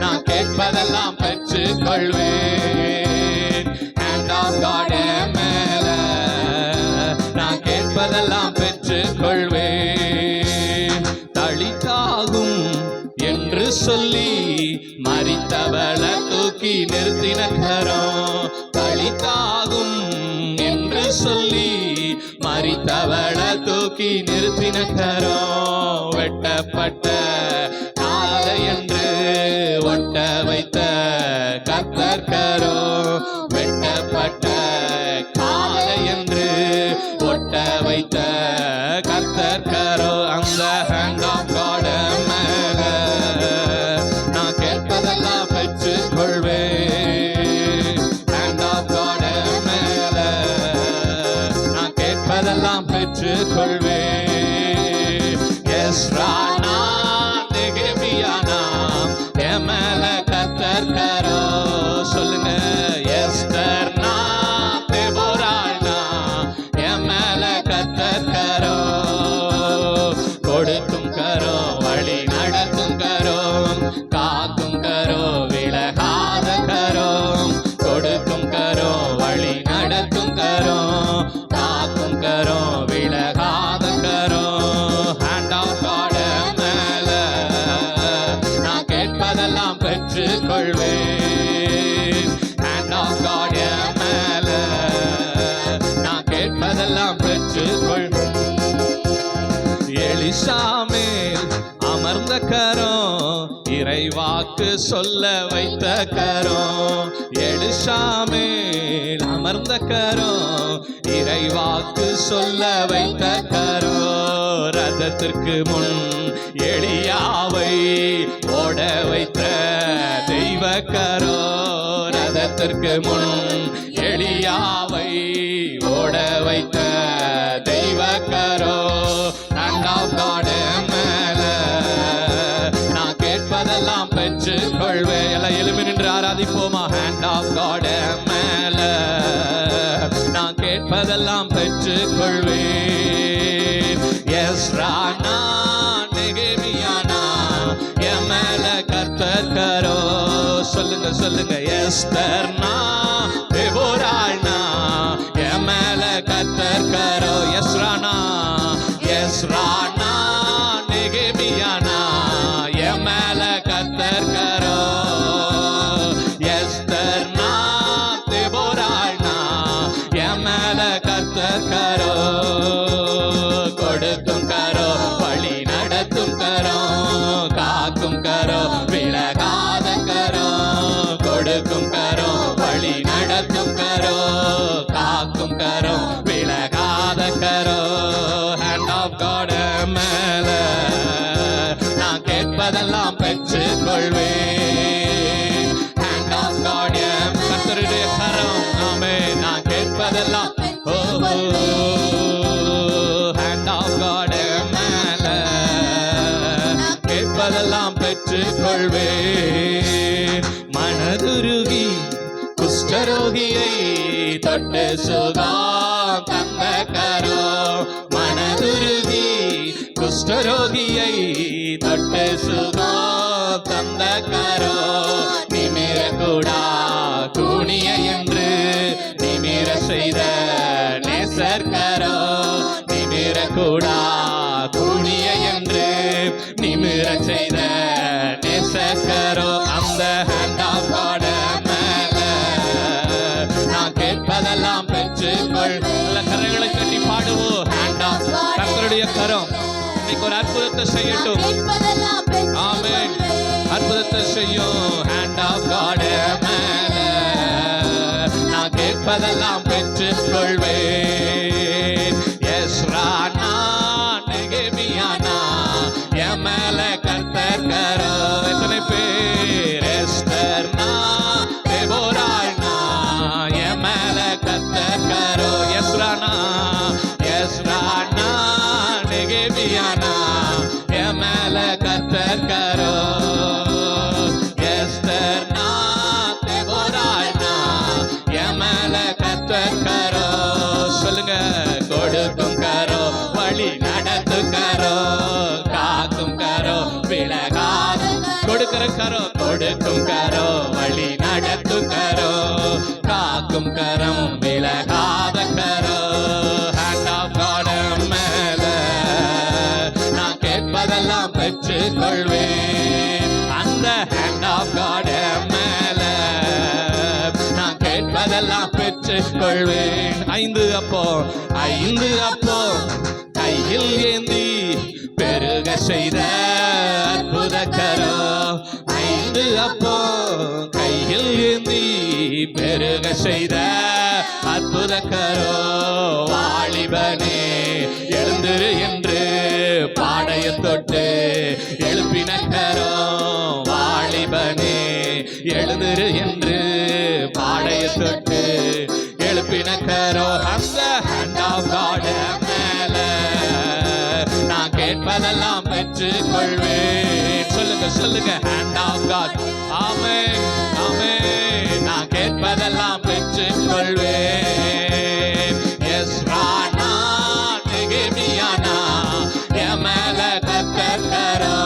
நான் கேட்பதெல்லாம் பெற்றுக் கொள்வேன். Hand of God மேல நான் கேட்பதெல்லாம் பெற்றுக் கொள்வேன். தளித்தாகும் என்று சொல்லி மரித்தவள தூக்கி நிறுத்தின கரம். தளித்தாகும் என்று சொல்லி மரித்தவள தூக்கி நிறுத்தின கரம். வெட்டப்பட்ட காலை என்று ஒட்ட வைத்த கர்த்தர் கரம். வெட்டப்பட்ட காலை என்று ஒட்ட வைத்த கர்த்தர் கரம். அந்த hand of God மேல நான் கேட்பதெல்லாம் பெற்றுக் கொள்வேன். Hand of God மேல நான் கேட்பதெல்லாம் பெற்றுக் கொள்வேன். எஸ்ரா நான் நெகேமியா நான் பெற்றுக் கொள்வேன். Hand of God என் மேல, நான் கேட்பதெல்லாம் பெற்றுக் கொள்வேன். எலிசா மேல் அமர்ந்த கரம், இறைவாக்கு சொல்ல வைத்த கரம். எலிசா மேல் அமர்ந்த கரம், இறைவாக்கு சொல்ல வைத்த கரம். ரதத்திற்கு முன் எலியாவை ஓட வைத்த தெய்வ கரம். ரதத்திற்கு முன் எலியாவை ஓட வைத்த தெய்வ கரம். Hand of God என் மேல, நான் கேட்பதெல்லாம் பெற்றுக் கொள்வேன். எல்லாம் எழுப்பி நின்று ஆராதிப்போமா? Hand of God என் மேல, நான் கேட்பதெல்லாம் பெற்றுக் கொள்வேன். எஸ்ரானா நெகேமியானா என் மேல கர்த்தர் கரோ. சொல்லுங்க சொல்லுங்க. எஸ்தர்னா தெபோராள்னா என் மேல கர்த்தர் கரோ. எஸ்ரானா எஸ்ரானா நெகேமியானா என் மேல கர்த்தர் கரோ. எஸ்தர்னா தெபோராள்னா என் மேல கர்த்தர் கரோ. கொடுக்கும் கரோ, வழி நடத்தும் கரோ, காக்கும் கரோ, விலகாத கரோ. கொடுக்கும் கரோ, வழி நடத்தும் கரோ, காக்கும் கரோ, விலகாத கரோ. Hand of God என் மேல, நான் கேட்பதெல்லாம் பெற்றுக் கொள்வேன். Hand of God என் கர்த்தருடைய கரம். ஆமே, நான் கேட்பதெல்லாம் Hand of God என் மேல, கேட்பதெல்லாம் பெற்றுக் கொள்வேன். மனதுருகி குஷ்டரோகியை தொட்டு சுகம் தந்த கரோ. மனதுருகி குஷ்டரோகியை தொட்டு சுகம் தந்த கரோ. நிமிரக்கூடா கூனிய என்று நிமிர செய்த நேசர் கரோ. நிமிரக்கூடா கூனிய என்று நிமிர செய்த நேசர் கரோ. அந்த Hand of God மேல, நான் கேட்பதெல்லாம் பெற்றுக்கொள். நல்ல கரங்களை கட்டி பாடுவோம். Hand of கர்த்தருடைய கரம் இன்னைக்கு ஒரு அற்புதத்தை செய்யட்டும். ஆமென். அற்புதத்தை செய்யும். Hand of God மேல, நான் கேட்பதெல்லாம் பெற்றுக் கொள்வேன். எஸ்ரானா நெகேமியானா என் மேல கர்த்தர் கரோ. எத்தனை பேர்? எஸ்தர்னா தெபோராள்னா என் மேல கர்த்தர் கரோ. எஸ்ரானா எஸ்ரானா நெகேமியானா என் மேல கர்த்தர் கரோ. எஸ்தர்னா தெபோராள்னா என் மேல கர்த்தர் கரோ. சொல்லுங்க. கொடுக்கும் கரோ, வழி நடத்தும் கரோ, காக்கும் கரோ, விலகாத. கொடுக்கிற கரோ, கொடுக்கும் கரோ, வழி நடத்தும் கரோ, காக்கும் கரம், விலகாத கரோ. Hand of God மேல, நான் கேட்பதெல்லாம் பெற்றுக் கொள்வேன். அந்த Hand of God மேல, நான் கேட்பதெல்லாம் பெற்றுக் கொள்வேன். 5 அப்போ கையில் ஏந்தி பெருக செய்த அற்புத கரோ. 5 அப்போ கையில் ஏந்தி பெருக செய்த அற்புத கரோ. வாலிபனே எழுந்திரு என்று பாடைய தொட்டு எழுப்பின கரோ. வாலிபனே எழுந்திரு என்று பாடைய தொட்டு எழுப்பின கரோ. அந்த Hand of God மேல, நான் கேட்பதெல்லாம் பெற்றுக் கொள்வேன். சொல்லுங்க சொல்லுங்க. Hand of God. ஆமென் ஆமென். நான் கேட்பதெல்லாம் பெற்றுக் கொள்வேன். எஸ்ரானா நெகேமியானா என் மேல கர்த்தர் கரோ.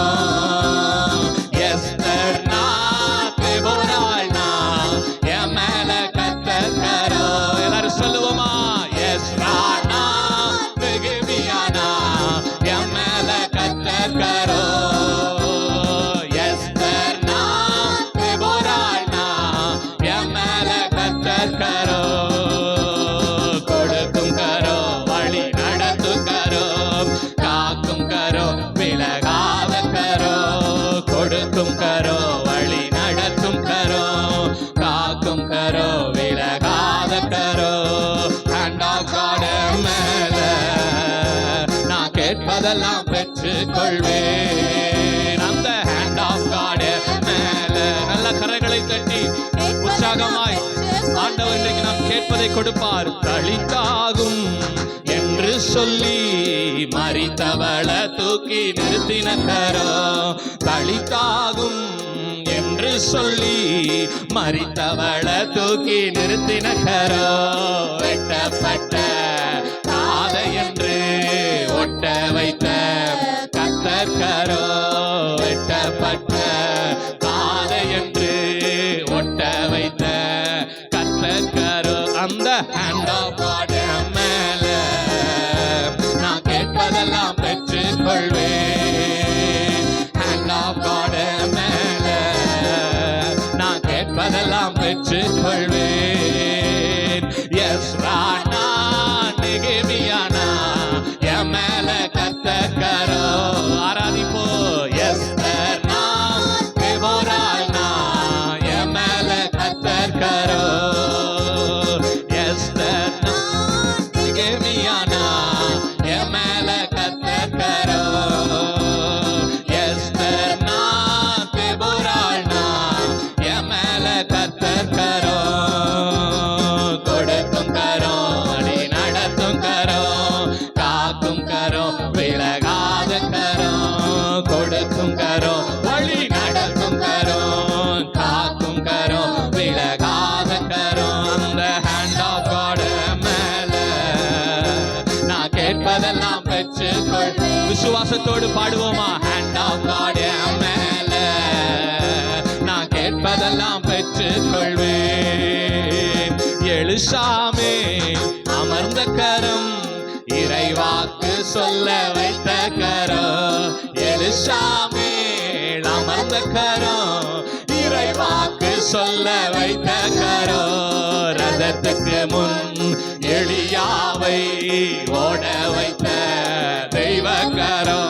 எஸ்தர்னா தெபோராள்னா என் மேல கர்த்தர் கரோ. எல்லாரும் சொல்லுவோமா? எஸ்ரானா நெகேமியானா என் மேல கர்த்தர் கரோ. எஸ்தர்னா தெபோராள்னா கொடுக்கும் கரோ வழி நடத்தும் கரோ காக்கும் கரோ விலகாத கரோ ஹேண்ட் ஆஃப் காட் மேல நான் கேட்பதெல்லாம் பெற்றுக் கொள்வேன் அந்த ஹேண்ட் ஆஃப் காட் மேல நல்ல கரங்களை தட்டி உற்சாகமாய் ஆண்டவர் இன்றைக்கு நாம் கேட்பதை கொடுப்பார் தளித்தாகும் என்று சொல்லி மரித்தவள தூக்கி நிறுத்தின கரோ தளித்தாகும் என்று சொல்லி மரித்தவள தூக்கி நிறுத்தின கரோ வெட்டப்பட்ட காதை என்று ஒட்ட வைத்த கர்த்தர் கரோ வெட்டப்பட்ட காதை என்று ஒட்ட வைத்த கர்த்தர் கரோ அந்த ஹேண்ட் ஆஃப் காட் மேல நான் கேட்பதெல்லாம் பெற்றுக் கொள்வேன் ஹேண்ட் ஆஃப் காட் மேல நான் கேட்பதெல்லாம் பெற்றுக் கொள்வேன் எஸ் ராணா நெகேமியானா என் மேல கர்த்தர் கரோ ஆராதிப்போ எஸ் நாம் தேவோரானா என் மேல கர்த்தர் கரோ எஸ் நெகேமியானா என் மேல கர்த்தர் கரோ எஸ் நான் தேவோரானா என் மேல கர்த்தர் கரோ கொடுக்கும் கரோ வழி நடத்தும் கரோ காக்கும் கரோ விலகாத கரோ கொடுக்கும் கரோ வழி நடத்தும் கரோ காக்கும் கரோ விலகாத கரோ அந்த ஹேண்ட் ஆஃப் காட் மேல நான் கேட்பதெல்லாம் பெற்றுக்கொள் விசுவாசத்தோடு பாடுவோமா ஹேண்ட் ஆஃப் காட் மேல நான் கேட்பதெல்லாம் பெற்றுக்கொள்வேன் எலிசாமே அமர்ந்த கரம் இறைவாக்கு சொல்ல வைத்த கரோ எலிசாமே அமர்ந்த கரோ இறைவாக்கு சொல்ல வைத்த கரோ ரதத்துக்கு முன் எலியாவை ஓட வைத்த தெய்வ கரோ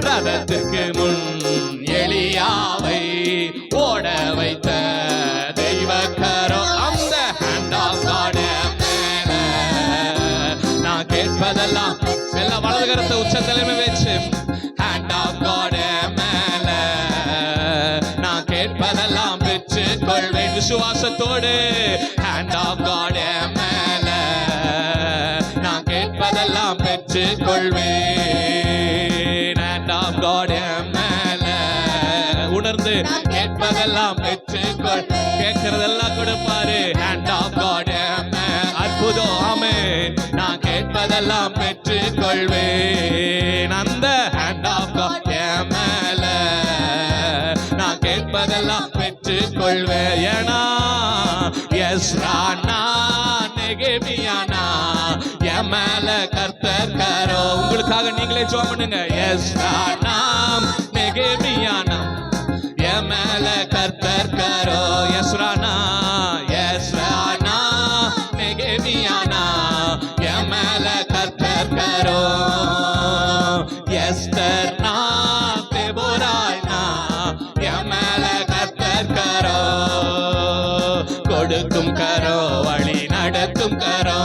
ரதத்துக்கு முன் எலியாவை ஓட வைத்த தெய்வ கரோ அந்த ஹேண்ட் ஆஃப் காட் மேல நான் கேட்பதெல்லாம் எல்லா வலது கரத்தை உச்சத்திலுமே வச்சு ஹேண்ட் ஆஃப் காட் மேல நான் கேட்பதெல்லாம் பெற்றுக் கொள்வேன் விசுவாசத்தோடு ஹேண்ட் ஆஃப் காட் மேல நான் கேட்பதெல்லாம் பெற்றுக் கொள்வேன் ஹேண்ட் ஆஃப் காட் மேல உணர்ந்து கேட்பதெல்லாம் பெற்றுக்கொள் கேட்கறதெல்லாம் கொடுப்பாரு ஹேண்ட் ஆஃப் காட் அற்புதம் ஆமென் நான் கேட்பதெல்லாம் பெற்றுக்கொள்வேன் அந்த ஹேண்ட் ஆஃப் காட் மேல நான் கேட்பதெல்லாம் பெற்றுக்கொள்வேன் ஏனா எஸ் ராணா நெகேமியானா என் மேல கர்த்தர் கரோ உங்களுக்காக நீங்களே ஜெபம் பண்ணுங்க எஸ் ராணா நெகேமியானா என் மேல கர்த்தர் கரோ எஸ் ராணா நெகேமியானா என் மேல கர்த்தர் கரோ எஸ்தர் தேவோரானா என் மேல கர்த்தர் கரோ கொடுக்கும் கரோ வழி நடத்தும் கரோ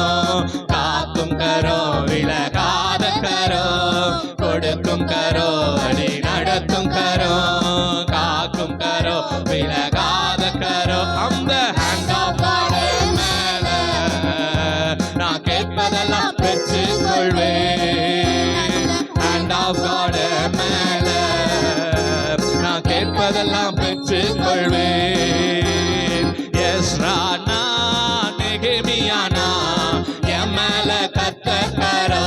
காக்கும் கரோ விலகாத கரோ கொடுக்கும் கரோ வழி நடத்தும் கரோ காக்கும் கரோ விலகாத கரோ அந்த ஹேண்ட் ஆஃப் காட் மேல நான் கேட்பதெல்லாம் பெற்றுக் கொள்வேன் ஹேண்ட் ஆஃப் காட் மேல நான் கேட்பதெல்லாம் பெற்றுக் கொள்வேன் எஸ் ராணா நெகேமியானா என் மேல கர்த்தர் கரோ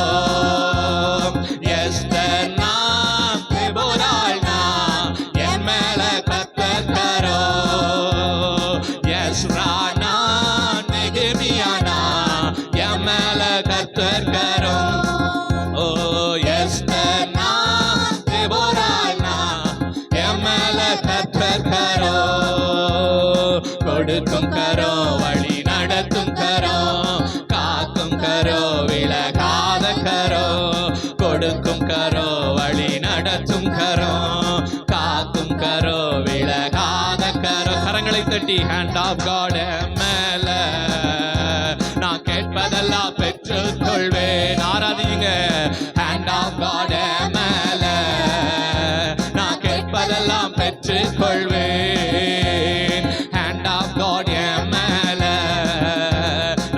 எஸ்தர் தேவோரானா என் மேல கர்த்தர் கரோ எஸ் ராணா நெகேமியானா என் மேல கர்த்தர் கரோ ஓ எஸ்தர் தேவோரானா என் மேல கர்த்தர் கரோ கொடுக்கும் கரோ வழி நடத்தும் கரோ காக்கும் கரோ விலகாத கரோ கொடுக்கும் கரோ வழி நடத்தும் கரோ காக்கும் கரோ கைத்தட்டி ஹேண்ட் ஆஃப் காட் மேல நான் கேட்பதெல்லாம் பெற்றுக் கொள்வேன். ஆராதிங்க. ஹேண்ட் ஆஃப் காட் மேல நான் கேட்பதெல்லாம் பெற்றுக் கொள்வேன். ஹேண்ட் ஆஃப் காட் மேல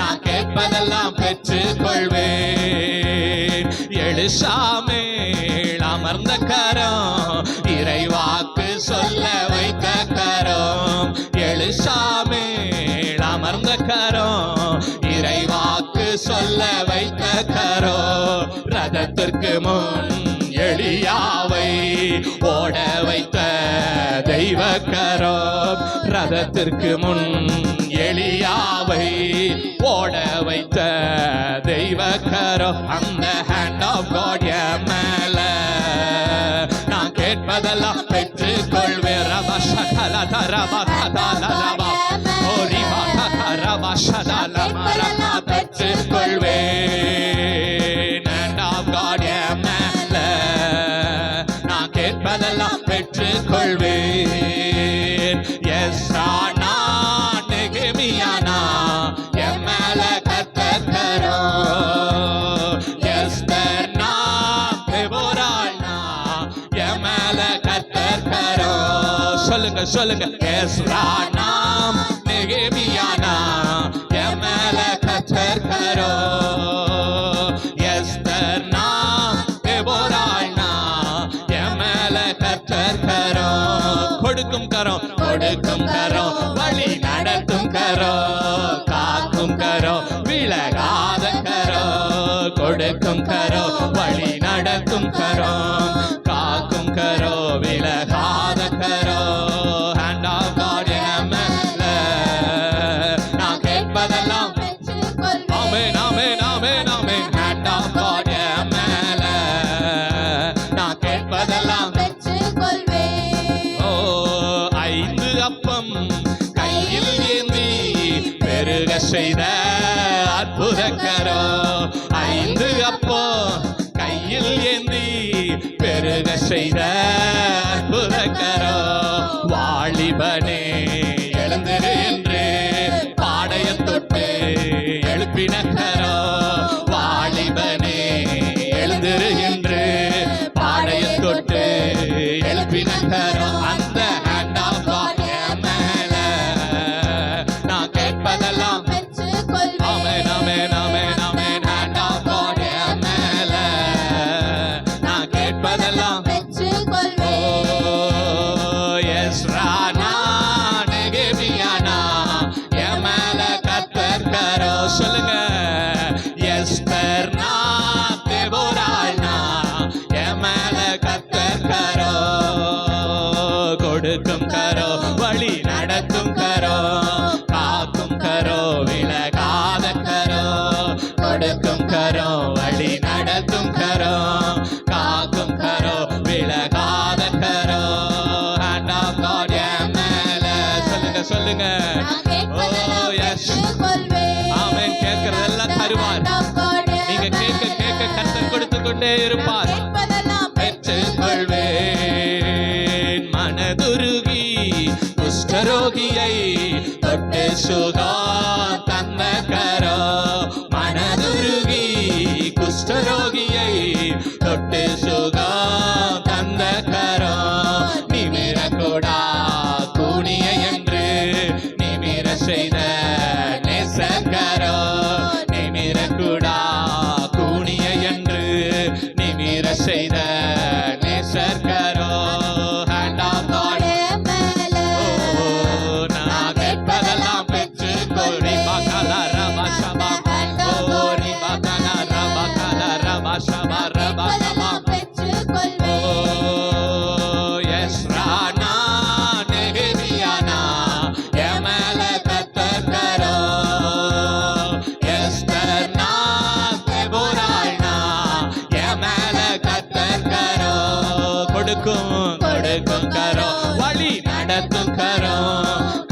நான் கேட்பதெல்லாம் பெற்றுக் கொள்வேன். எலிசாமேல் அமர்ந்த கரம் இறைவாக்கு சொல்ல வைத்த கரம். எலிசாமேல் அமர்ந்த கரம் இறைவாக்கு சொல்ல வைத்த கரம். ரதத்திற்கு முன் எலியாவை ஓட வைத்த தெய்வ கரம். ரதத்திற்கு முன் எலியாவை ஓட வைத்த தெய்வ கரம். அந்த ஹேண்ட் ஆஃப் காட் மேல நான் கேட்பதெல்லாம் பெற்றுக் கொள்வேன். பெற்றுக் கொள்வேன். ஹேண்ட் ஆஃப் காட் மேல நான் கேட்பதெல்லாம் பெற்றுக் கொள்வேன். எஸ் ராணா நெகேமியானா என் மேல கர்த்தர் கரம். எஸ்தர்னா தெபோரானா என் மேல கர்த்தர் கரம். சொல்லுங்க சொல்லுங்க. எஸ் ராணா நெகேமியானா என் மேல கர்த்தர் கரம். எஸ்தர்னா தெபோரானா என் மேல கர்த்தர் கரம். கொடுக்கும் கரம் கொடுக்கும் கரம் வழி நடத்தும் கரம். காக்கும் கரம் விலகாத கரம். கொடுக்கும் கரம் வழி நடத்தும் கரம். காக்கும் கரம் விலகாத கரம். ஹேண்ட் ஆஃப் காட் மேல நான் கேட்பதெல்லாம் ஆமென் ஆமென் ஆமென் ஆமென். ஹேண்ட் ஆஃப் காட் மேல நான் கேட்பதெல்லாம் ஓ 5 அப்பம் கையில் ஏந்தி பெருக செய்த அற்புத கரம். 5 அப்பம் கையில் ஏந்தி பெருக செய்த அற்புத கரம். வாலிபனே எழுந்திரு என்று பாடைய தொட்டு எழுப்பின கரம். வாலிபனே எழுந்திரு என்று பாடைய தொட்டு எழுப்பின கரம். அந்த ஹேண்ட் ஆஃப் காட் மேல நான் கேட்பதெல்லாம் ஆமென் ஆமென் ஆமென் ஆமென். ஹேண்ட் ஆஃப் காட் மேல நான் கேட்பதெல்லாம் ஓ எஸ் ராணா நெகேமியானா என் மேல கர்த்தர் கரம். சொல்லுங்க. எஸ்தர்னா தெபோரானா என் மேல கர்த்தர் கரம். கொடுக்கும் கரம் வழி நடத்தும் கரம். காக்கும் கரம் விலகாத கரம். கொடுக்கும் கரம் வழி நடத்தும் கரம். காக்கும் கரம் விலகாத கரம். ஹேண்ட் ஆஃப் காட் மேல சொல்லுங்க சொல்லுங்க. ஓ எஸ் ஆமென். கேட்கறதெல்லாம் தருவார். நீங்க கேட்க கேட்க கர்த்தர் கொடுத்து கொண்டே இருப்பார். பெற்றுக் கொள்வேன். மனதுருகி குஷ்டரோகியை தொட்டு சுகம் தந்த கரம். மனதுருகி குஷ்டரோகியை தொட்டு சுகம் தந்த கரம். நிமிரக்கூடா கூனிய என்று நிமிர செய்த நேசக்கரம். நிமிரக்கூடா கூனிய என்று நிமிர செய்த நேசக்கரம். ஹேண்ட் ஆஃப் காட் நான் கேட்பதெல்லாம் பெற்றுக் கொள்வேன். கொடுக்கும் கொடுக்கும் கரோ வழி நடத்தும் கரோ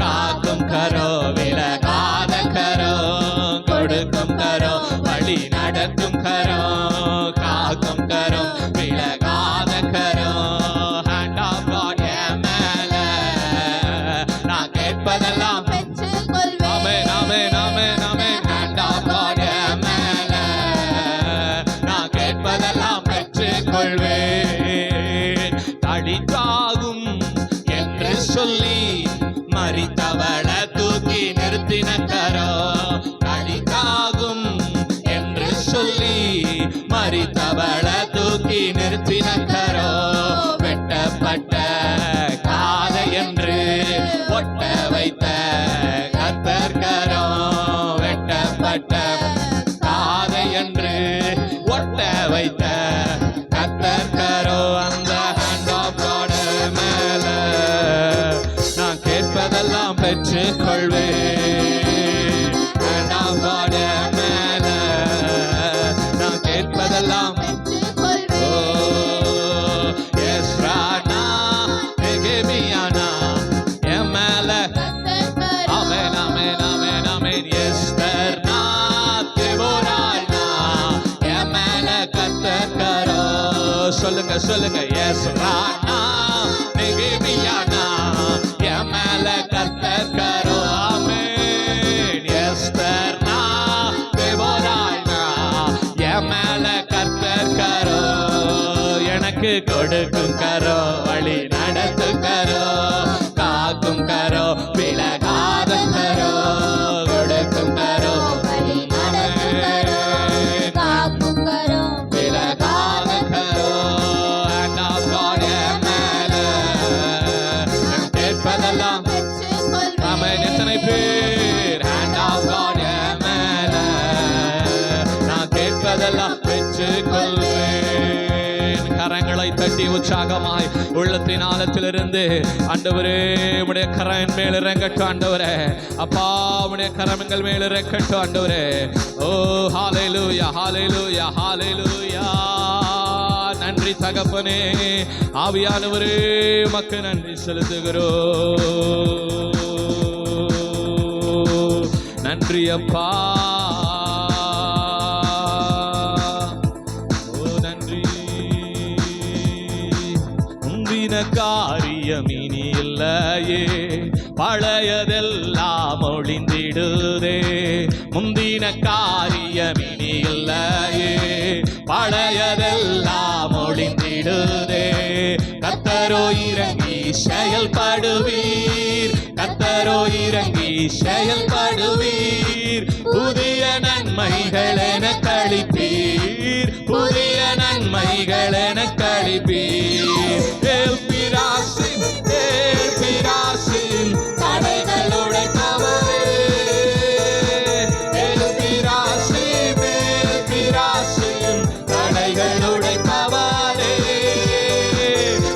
காக்கும் கரோ விலகாத கரோ கொடுக்கும் கரோ வழி நடத்தும் கரோ காக்கும் கரோ விலகாத கரோ ஹேண்ட் ஆஃப் காட் என் மேல நான் கேட்பத சொல்லி மரித்தவள தூக்கி நிறுத்தின கரோ. களிக்காகும் என்று சொல்லி மரித்தவள தூக்கி நிறுத்தின கரோ. வெட்டப்பட்ட காதை என்று ஒட்ட வைத்த கர்த்தர் கரோ. வெட்டப்பட்ட காதை என்று ஒட்ட வைத்த கர்த்தர் கரோ. அந்த ஹேண்ட் ஆஃப் காட் மேல நான் கேட்பதெல்லாம் பெற்றுக் கொள்வேன். ஹேண்ட் ஆஃப் காட் மேல நான் கேட்பதெல்லாம் எஸ்ரானா நெகேமியானா என் மேல. ஆமென் ஆமென் ஆமென் ஆமென். எஸ்தர்னா தெபோரானா என் மேல கர்த்தர் கரோ. சொல்லுங்க சொல்லுங்க. எஸ்ரானா நெகேமியானா என் மேல கர்த்தர் கரோ. ஆமென். எஸ்தர்னா தெபோரானா என் மேல கர்த்தர் கரோ. எனக்கு கொடுக்கும் கரோ, வழி நடத்தும் கரோ, காக்கும் கரோ, விலகாத கரோ. கொடுக்கும் கரோ, விலகாத கரோ. And of God என் மேல நான் கேட்பதெல்லாம். ஆமென். எத்தனை பேர் hand of God என் மேல நான் கேட்பதெல்லாம் பெற்றுக் கொள்வேன். கரங்களை தட்டி உற்சாகமாய் உள்ளத்தின் ஆழத்திலிருந்து ஆண்டவரே உம்முடைய கரம் மேல் இறங்கட்டும் ஆண்டவரே. அப்பா உம்முடைய கரம் எங்கள் மேல் இறங்கட்டும் ஆண்டவரே. ஓ ஹalleluya ஹalleluya ஹalleluya. நன்றி தகப்பனே. ஆவியானவரே உமக்கு நன்றி செலுத்துகிறோம். நன்றி அப்பா. காரியம் இனி இல்லையே, பழையதெல்லாம் ஒளிந்திடுதே. முந்தின காரியம் இனி இல்லையே, பழையதெல்லாம் ஒளிந்திடுதே. கர்த்தரோ இறங்கி செயல்படுவீர், கர்த்தரோ இறங்கி செயல்படுவீர். புதிய நன்மைகள் என கழிப்பீர், புதிய நன்மைகள் என கழிப்பீர். தடைகளுடைய தவறே தடைகளுடைய தவறே.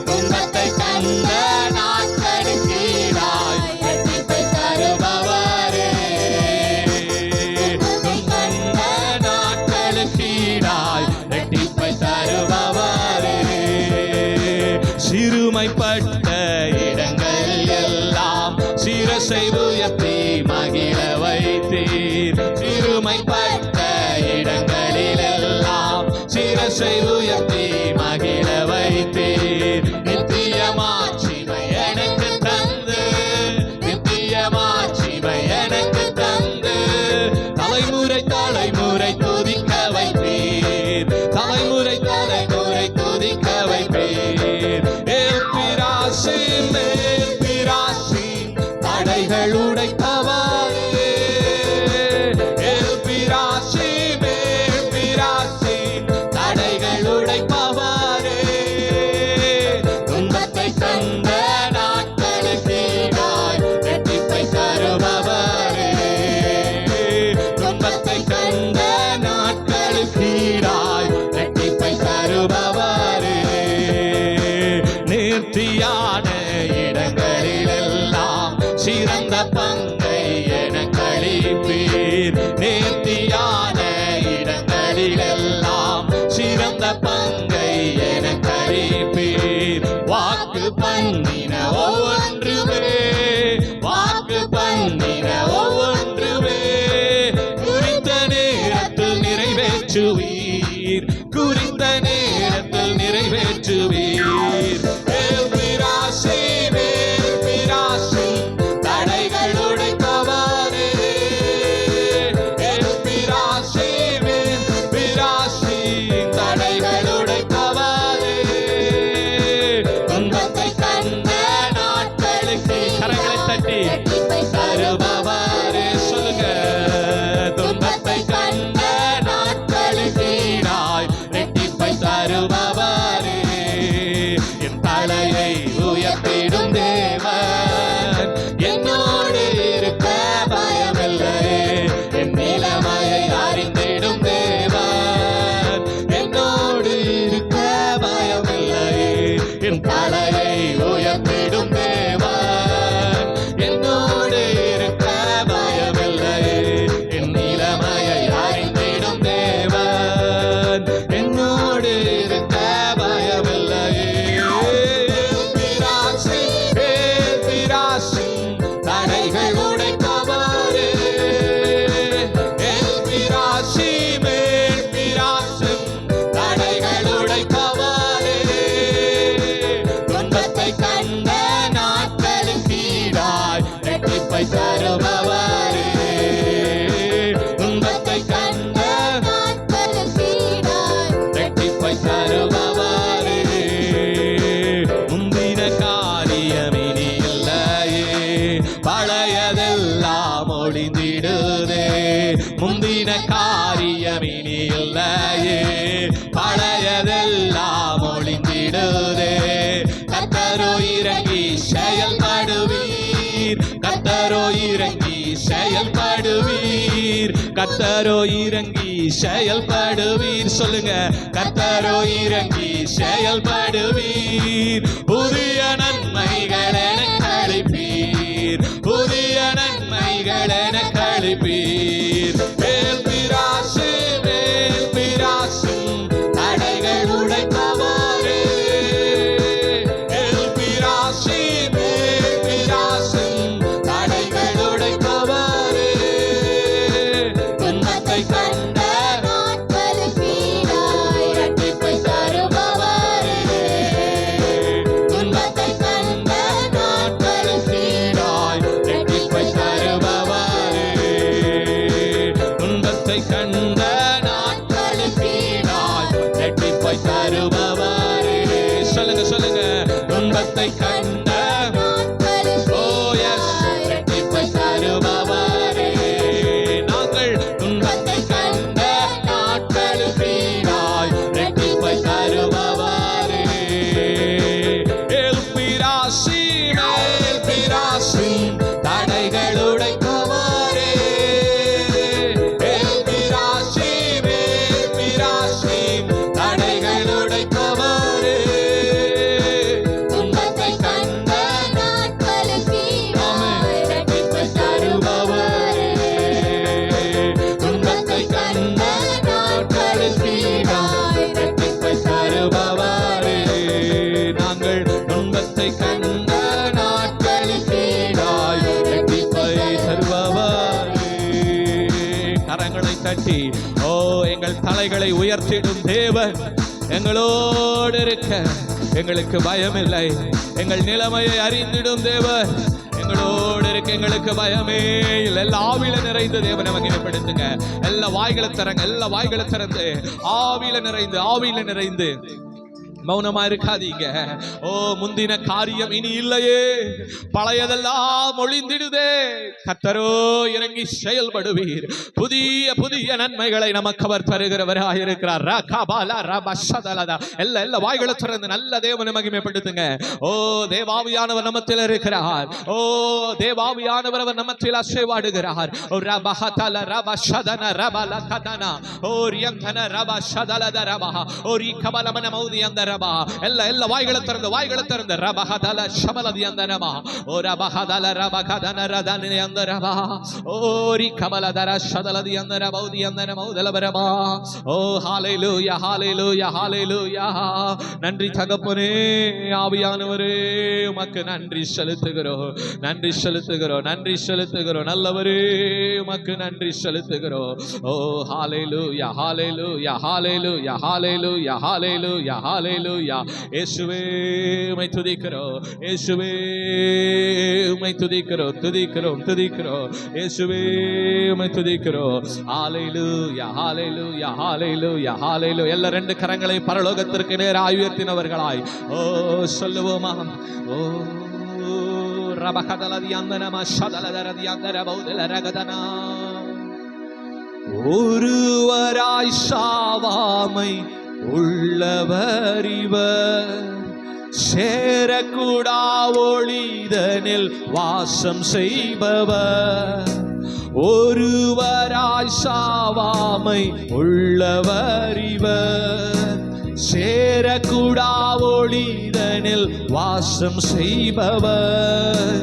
துன்பத்தை தந்த நாட்களுக்கீடாய் இரட்டிப்பை தருபவரே. துன்பந்த நாட்களுக்கீடாய் இரட்டிப்பை தருபவரே. சிறுமைப்பட்ட இடங்கள் எல்லாம் சிரசை உயர்த்தி மகிழ வைத்தீர். சிறுமைப்பட்ட இடங்களில் எல்லாம் சிரசை உயர்த்தி மகிழ வைத்தீர். நித்திய மாட்சிமை எனக்கு தந்து, நித்திய மாட்சிமை எனக்கு தந்து. தலைமுறை தலைமுறை துதிக்க வைப்பீர், தலைமுறை தலைமுறை துதிக்க வைப்பீர். பிராசி மேல் பிராசி தடைகள் உடைத்தவரே. பிராசி மேல் பிராசி தடைகள் உடைப்பவரே. துன்பத்தை தந்த நாட்களுக்கீடாய் இரட்டிப்பை தருபவரே. துன்பத்தை தந்த நாட்களுக்கீடாய் இரட்டிப்பை தருபவரே. நேர்த்தியான இடங்களிலெல்லாம் சிறந்த பங்கை என கழிப்பீர். நேர்த்தியான இடங்களிலெல்லாம் சிறந்த பங்கை என கழிப்பீர். வாக்கு பண்ணின ஒவ்வொன்றுமே, வாக்கு பண்ணின ஒவ்வொன்றுமே குறித்த நேரத்தில் நிறைவேற்றுவீர், குறித்த நேரத்தில் நிறைவேற்றுவீர். பிராசி மேல் பிராசி தடைகளுடைய தட்டி தருபவரே. சொல்லுங்க. துன்பத்தை கண்ட நாட்களுக்கு ஈடாய் ரெட்டிப்பை தருபவரே. என் தலையை உயர்த்திடும் தேவன் என்னோடு இருக்க பயமில்லையே. என் நிலைமையை அறிந்திடும் தேவன் என்னோடு இருக்க பயமில்லையே. என் தலையை உயர்த்திடும் தேவன் என்னோடு இருக்க பயமில்லையே. என் நிலைமையை அறிந்திடும் தேவன் என்னோடு இருக்க பயமில்லையே. பிராசி பிராசி தடைகள் உடைப்பவரே. பிராசி மேல் பிராசி தடைகள் உடைப்பவரே. துன்பத்தை கண்ட நாட்களுக்கு ஈடாய் ரெட்டிப்பை தருபவரே. துன்பத்தை கண்ட ரெட்டிப்பை தருபவரே. முந்தின காரியம் இனி இல்லையே, பழையதெல்லாம் ஒளிந்திடுதே. முந்தின காரியம் இனி இல்லையே, பழையதெல்லாம் ஒளிந்திடுதே. கர்த்தரோ இறங்கி செயல்படுவீர். கர்த்தரோ இறங்கி செயல்படுவீர். கர்த்தரோ இறங்கி செயல்படுவீர். சொல்லுங்க. கர்த்தரோ இறங்கி செயல்படுவீர். புதிய நன்மைகள் எனக்கு அளிப்பீர். புதிய நன்மைகள் எனக்கு அளிப்பீர். மேல் பிராசு மேல் பிராசு தடைகள் உடைப்பவரே. மேல் பிராசி மேல் பிராசு தடைகள் உடைப்பவரே. துன்பத்தை கண்ட இரட்டிப்பை தருபவரே. துன்பத்தை கண்ட நாட்களுக்கு ஈடாய் இரட்டிப்பை தருபவரே. துன்பத்தை கண்ட நாட்களுக்கு ஈடாய் இரட்டிப்பை தருபவரே. சொல்லுங்க சொல்லுங்க. துன்பத்தை கண்ட இரட்டிப்பை தருபவரே. நாங்கள் துன்பத்தை கண்ட நாட்களுக்கு ஈடாய் இரட்டிப்பை தருபவரே. பிராசி மேல் பிராசி தடைகள் உடைப்பவரே. பிராசி மேல் பிராசி தடைகள் உடைப்பவரே. துன்பத்தை கண்ட இரட்டிப்பை தருபவரே. துன்பத்தை கண்ட நாட்களுக்கு ஈடாய் இரட்டிப்பை தருபவரே. நாங்கள் துன்பத்தை கண்ட நாட்களுக்கு ஈடாய் இரட்டிப்பை தருபவரே. கரங்களை தட்டி ஓ எங்கள் தலைகளை உயர்த்திடும் தேவன் எங்களோடு இருக்க எங்களுக்கு பயமில்லை. எங்கள் நிலைமையை அறிந்திடும் தேவன் எங்களோடு இருக்க எங்களுக்கு பயமே இல்லை. எல்லா ஆவியில நிறைந்த தேவனை மகிமைப்படுத்துங்க. எல்லா வாய்களை திறங்க. எல்லா வாய்களை திறந்து ஆவியில நிறைந்து மௌனமா இருக்காதீங்க. ஓ முந்தின காரியம் இனி இல்லையே, பழையதெல்லாம் ஒளிந்திடுதே. கர்த்தரோ இறங்கி செயல்படுவீர். புதிய புதிய நன்மைகளை நமக்கு அவர் தருகிறவராயிருக்கிறார். எல்லா வாய்களை திறந்து நல்ல தேவனை மகிமைப்படுத்துங்க. ஓ தேவாவியானவர் நமத்தில் இருக்கிறார். ஓ தேவாவியானவர் அவர் நமத்தில் அசைவாடுகிறார். ஓ ரபஹதல ரபஷதன ரபலகதன ஓ ரியந்தன ரபஷதலத ரபஹ ஓ ரிகபலமன மௌதியந்த எல்லா வாய்களை திறந்து ரபஹதல ஷபலதி அந்தனமா ஓ ரபஹதல ரபகதன ரதனி அந்தரபா ஓ ரிகபலதர ஷதலதி அந்தர மௌதி அந்தன மௌதலபரமா. ஓ ஹalleluya ஹalleluya ஹalleluya. நன்றி தகப்பனே. ஆவியானவரே உமக்கு நன்றி செலுத்துகிறோம். நல்லவரே உமக்கு நன்றி செலுத்துகிறோம். ஓ ஹalleluya ஹalleluya ஹalleluya ஹalleluya ஹalleluya ஹalleluya. இயேசுவே உம்மை துதிக்கிறோம். இயேசுவே உம்மை துதிக்கிறோம். இயேசுவே உம்மை துதிக்கிறோம். ஹalleluya ஹalleluya ஹalleluya ஹalleluya. எல்லா ரெண்டு கரங்களை பரலோகத்திற்கு நேராக உயர்த்தினவர்களாய் ஓ சொல்லுவோமா. ஓ ஒருவராய் சாவாமை உள்ளவர் இவர், சேரக்கூடா ஒளிதனில் வாசம் செய்பவர். ஒருவராய் சாவாமை உள்ளவர் இவர், சேரக்கூடா ஒளிதனில் வாசம் செய்பவர்.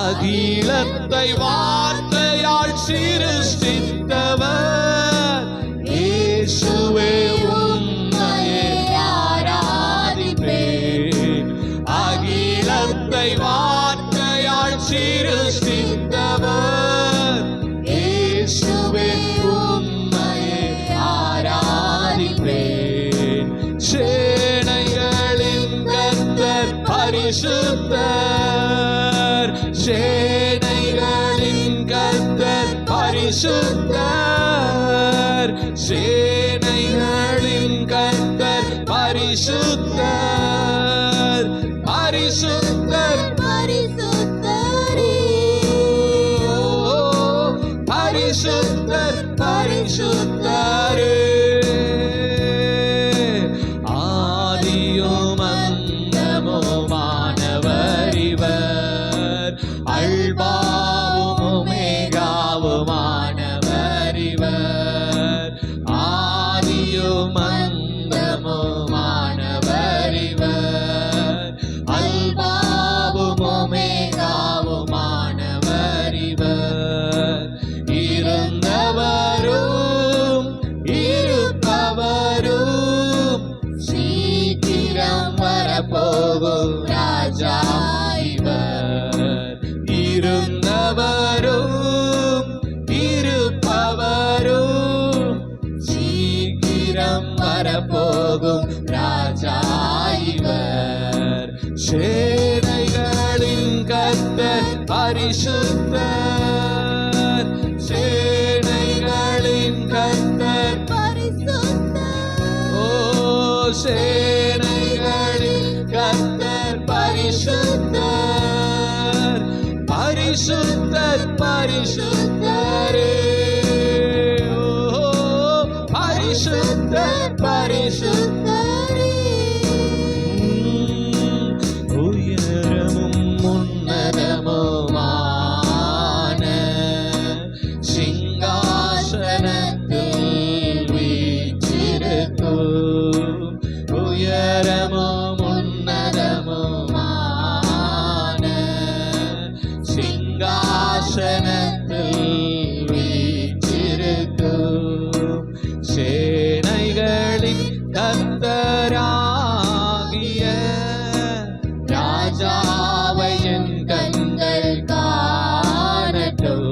அகிலத்தை வார்த்தையால் சிருஷ்டித்தவர், இயேசுவே உம்மையே ஆராதிப்பேன். அகிலத்தை வார்த்தையால் சிருஷ்டித்தவர், இயேசுவே உம்மையே ஆராதிப்பேன். சேனைகளின் கர்த்தர் பரிசுத்தர், சேனைகளின் கர்த்தர் பரிசுத்தர், சேனைகளின் கர்த்தர் பரிசுத்தர், பரிசுத்தர் பரிசுத்தரே, பரிசுத்தர் பரிசுத்தரே. ஆதியும் அந்தமுமானவர் இவர், அல்பாவும் ஒமேகாவுமானவர் இவர். ஆதியும் அந்தமுமானவர் இவர், அல்பாவும் ஒமேகாவுமானவர் இவர். இருந்தவரும் இருப்பவரும், சீக்கிரம் வரப்போகும் ராஜா இவர். இருந்தவரும் இருப்பவரும், சீக்கிரம் வரப்போகும் ராஜா இவர். சேனைகளின் கர்த்தர் பரிசுத்தர், சேனைகளின் கர்த்தர் பரிசுத்தர், ஓ சேனைகளின் கர்த்தர் பரிசுத்தர், பரிசுத்தர் பரிசுத்தரே. ஓ பரிசுத்தர் பரிசுத்தர். உயரமும் உன்னதமுமான சிங்காசனத்தில் வீற்றிருக்கும், உயரமும் உன்னதமுமான சிங்காசனத்தில் வீற்றிருக்கும், சேனைகளின் கர்த்தராகிய ராஜாவை என் கண்கள் காணட்டும்.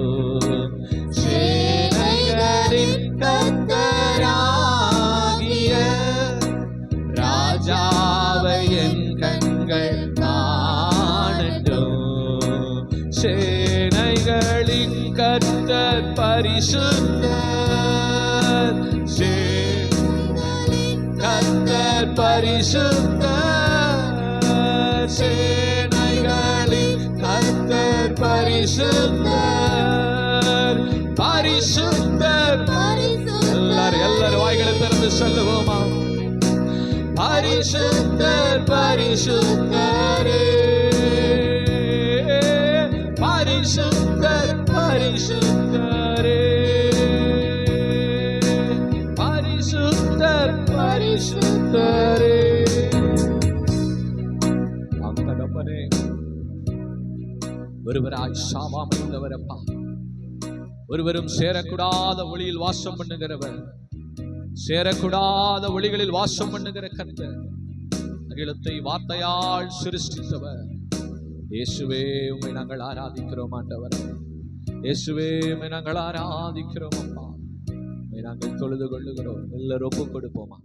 சேனைகளின் கர்த்தராகிய ராஜாவை என் கண்கள் காணட்டும். சேனைகளின் கர்த்தர் பரிசுத்தர், கர்த்தர் பரிசுத்தர், சேனைகளின் கர்த்தர் பரிசுத்தர், பரிசுத்தர். எல்லாரும் வாய்களை திறந்து சொல்லுவோமா? பரிசுத்தர் பரிசுத்தரே, பரிசுத்தர் பரிசுத்தரே, பரிசுத்தர் பரிசுத்தரே. தகப்பனே, ஒருவராய் சாவாமல் உள்ளவரப்பா, ஒருவரும் சேரக்கூடாத ஒளியில் வாசம் பண்ணுகிறவர், சேரக்கூடாத ஒளிகளில் வாசம் பண்ணுகிற கர்த்தர், அகிலத்தை வார்த்தையால் சிருஷ்டித்தவர். இயேசுவே உம்மை நாங்கள் ஆராதிக்கிறோம் ஆண்டவரே, இயேசுவே உம்மை நாங்கள் ஆராதிக்கிறோம் அப்பா, உம்மை நாங்கள் தொழுது கொள்ளுகிறோம். எல்லாரும் ஒப்பு கொடுப்போமா?